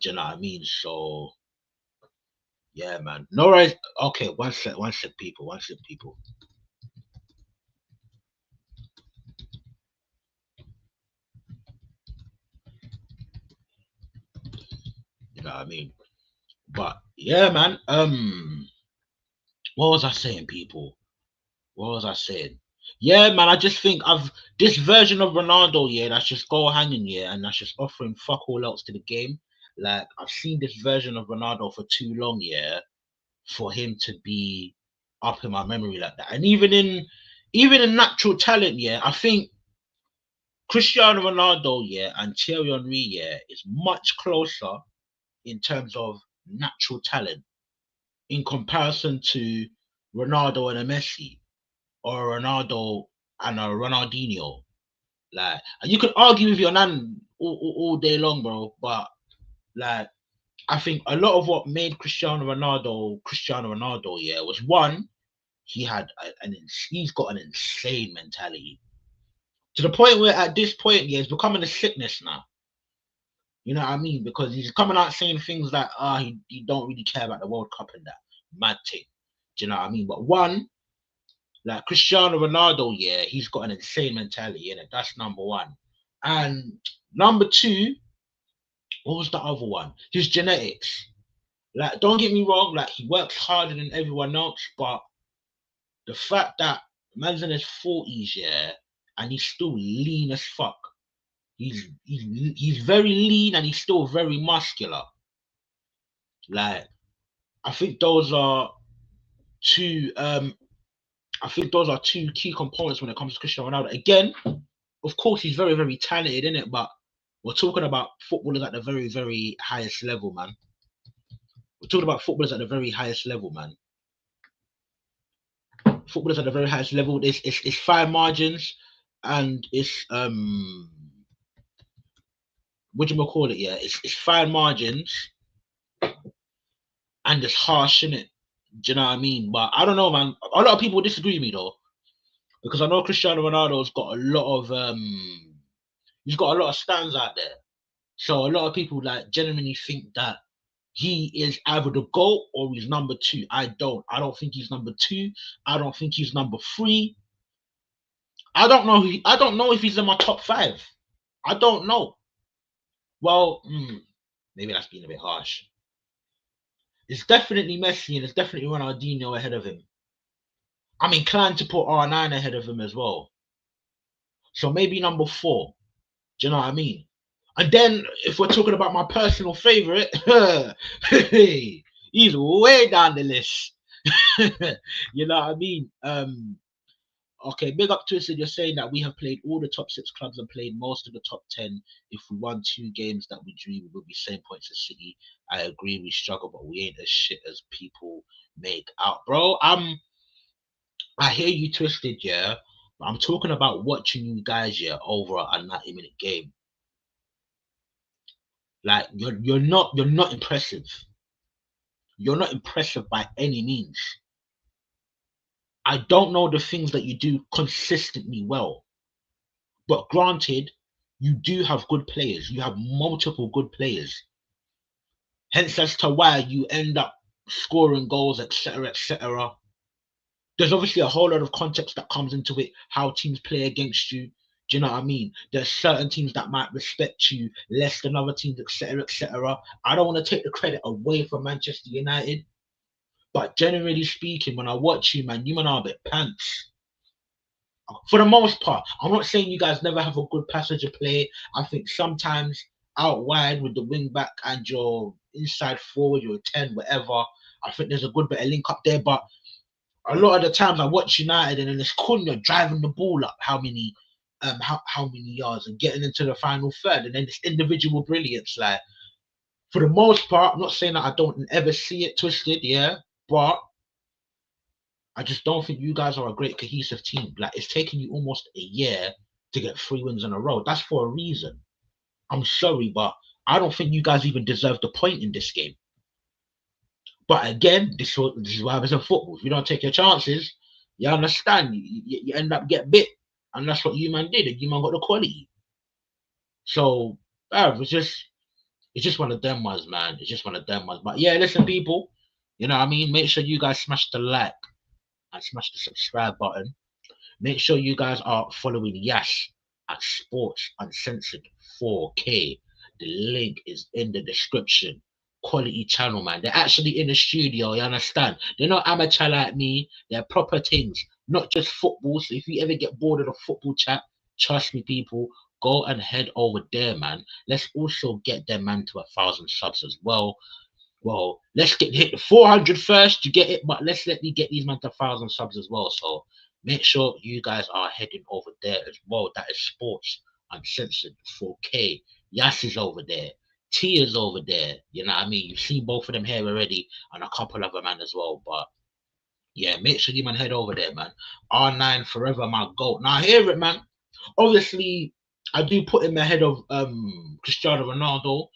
Do you know what I mean? So yeah, man. No right. Okay, one sec, people. You know what I mean? But yeah, man. What was I saying, people? What was I saying? Yeah, man. I just think I've this version of Ronaldo, yeah, that's just goal hanging, yeah, and that's just offering fuck all else to the game. Like I've seen this version of Ronaldo for too long, yeah, for him to be up in my memory like that. And even in natural talent, yeah, I think Cristiano Ronaldo, yeah, and Thierry Henry, yeah, is much closer in terms of natural talent in comparison to Ronaldo and a Messi or Ronaldo and a Ronaldinho. Like, and you could argue with your nan all day long, bro, but like, I think a lot of what made Cristiano Ronaldo, yeah, was one, he had he's got an insane mentality to the point where at this point, yeah, it's becoming a sickness now. You know what I mean? Because he's coming out saying things like, he don't really care about the World Cup and that mad thing. Do you know what I mean? But one, like Cristiano Ronaldo, yeah, he's got an insane mentality, and that's number one. And number two, what was the other one? His genetics. Like, don't get me wrong, like he works harder than everyone else, but the fact that man's in his 40s, yeah, and he's still lean as fuck. He's very lean and he's still very muscular. Like, I think those are two I think those are two key components when it comes to Cristiano Ronaldo. Again, of course he's very, very talented in it, but we're talking about footballers at the very, very highest level, man. We're talking about footballers at the very highest level, man. Footballers at the very highest level. It's fine margins and it's what do you call it? Yeah, it's fine margins and it's harsh in it. Do you know what I mean? But I don't know, man. A lot of people disagree with me though, because I know Cristiano Ronaldo's got a lot of he's got a lot of stands out there. So a lot of people like genuinely think that he is either the GOAT or he's number two. I don't. I don't think he's number two. I don't think he's number three. I don't know. I don't know if he's in my top five. I don't know. Well, maybe that's being a bit harsh. It's definitely Messi and it's definitely Ronaldinho ahead of him. I'm inclined to put R9 ahead of him as well. So maybe number four. Do you know what I mean? And then if we're talking about my personal favorite, hey, He's way down the list. You know what I mean? Okay, big up Twisted. You're saying that we have played all the top 6 clubs and played most of the top 10. If we won 2 games that we drew, we would be same points as City. I agree, we struggle, but we ain't as shit as people make out, bro. I hear you, Twisted, yeah. But I'm talking about watching you guys, yeah, over a 90-minute game. Like you're not impressive. You're not impressive by any means. I don't know the things that you do consistently well. But granted, you do have good players. You have multiple good players. Hence as to why you end up scoring goals, etc., etc. There's obviously a whole lot of context that comes into it, how teams play against you. Do you know what I mean? There's certain teams that might respect you less than other teams, etc., etc. I don't want to take the credit away from Manchester United, but generally speaking, when I watch you, man, you man are a bit pants. For the most part, I'm not saying you guys never have a good passage of play. I think sometimes out wide with the wing back and your inside forward, your 10, whatever, I think there's a good bit of link up there. But a lot of the times I watch United and then it's Cunha driving the ball up how many yards and getting into the final third, and then this individual brilliance. Like for the most part, I'm not saying that I don't ever see it Twisted, yeah, but I just don't think you guys are a great cohesive team. Like it's taken you almost a year to get 3 wins in a row. That's for a reason. I'm sorry, but I don't think you guys even deserve the point in this game. But again, this is what happens in football. If you don't take your chances, you understand. You end up get bit, and that's what you man did. And you man got the quality. So, it's just one of them ones, man. It's just one of them ones. But yeah, listen, people. You know what I mean? Make sure you guys smash the like and smash the subscribe button. Make sure you guys are following Yash at Sports Uncensored 4K. The link is in the description. Quality channel, man. They're actually in the studio, you understand? They're not amateur like me. They're proper things, not just football. So if you ever get bored of the football chat, trust me, people, go and head over there, man. Let's also get them, man, to 1,000 subs as well. Well, let's hit the 400 first to get it, but let's let me get these man to 1,000 subs as well. So make sure you guys are heading over there as well. That is Sports Uncensored 4K. Yas is over there. T is over there. You know what I mean? You've seen both of them here already, and a couple of them, man, as well. But yeah, make sure you man head over there, man. R9 forever, my goat. Now hear it, man. Obviously, I do put him ahead of Cristiano Ronaldo.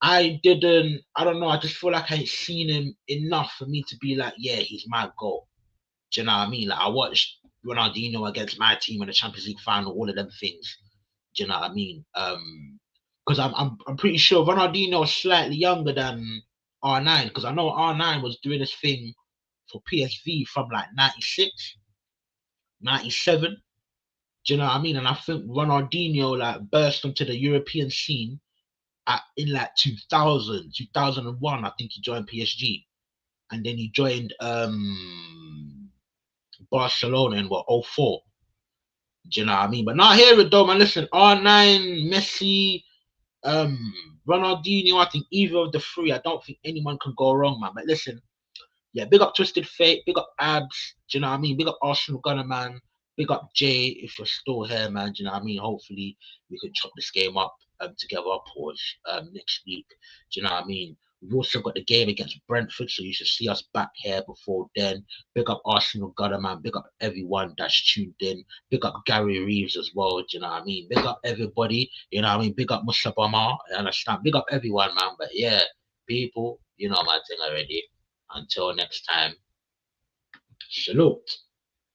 I don't know, I just feel like I ain't seen him enough for me to be like, yeah, he's my goal. Do you know what I mean? Like I watched Ronaldinho against my team in the Champions League final, all of them things. Do you know what I mean? Because I'm pretty sure Ronaldinho is slightly younger than R9, because I know R9 was doing his thing for PSV from like 96, 97. Do you know what I mean? And I think Ronaldinho like burst onto the European scene in like 2000, 2001, I think he joined PSG, and then he joined Barcelona in what 04. Do you know what I mean? But now hear it though, man. Listen, R9, Messi, Ronaldinho. I think either of the three, I don't think anyone can go wrong, man. But listen, yeah, big up Twisted Fate, big up Abs. Do you know what I mean? Big up Arsenal Gunner, man. Big up Jay if you're still here, man. Do you know what I mean? Hopefully we can chop this game up together upwards next week. Do you know what I mean? We've also got the game against Brentford, so you should see us back here before then. Big up Arsenal Gunner, man. Big up everyone that's tuned in. Big up Gary Reeves as well. Do you know what I mean? Big up everybody. You know what I mean? Big up Musa Bama. I understand. Big up everyone, man. But yeah, people, you know my thing already. Until next time, salute.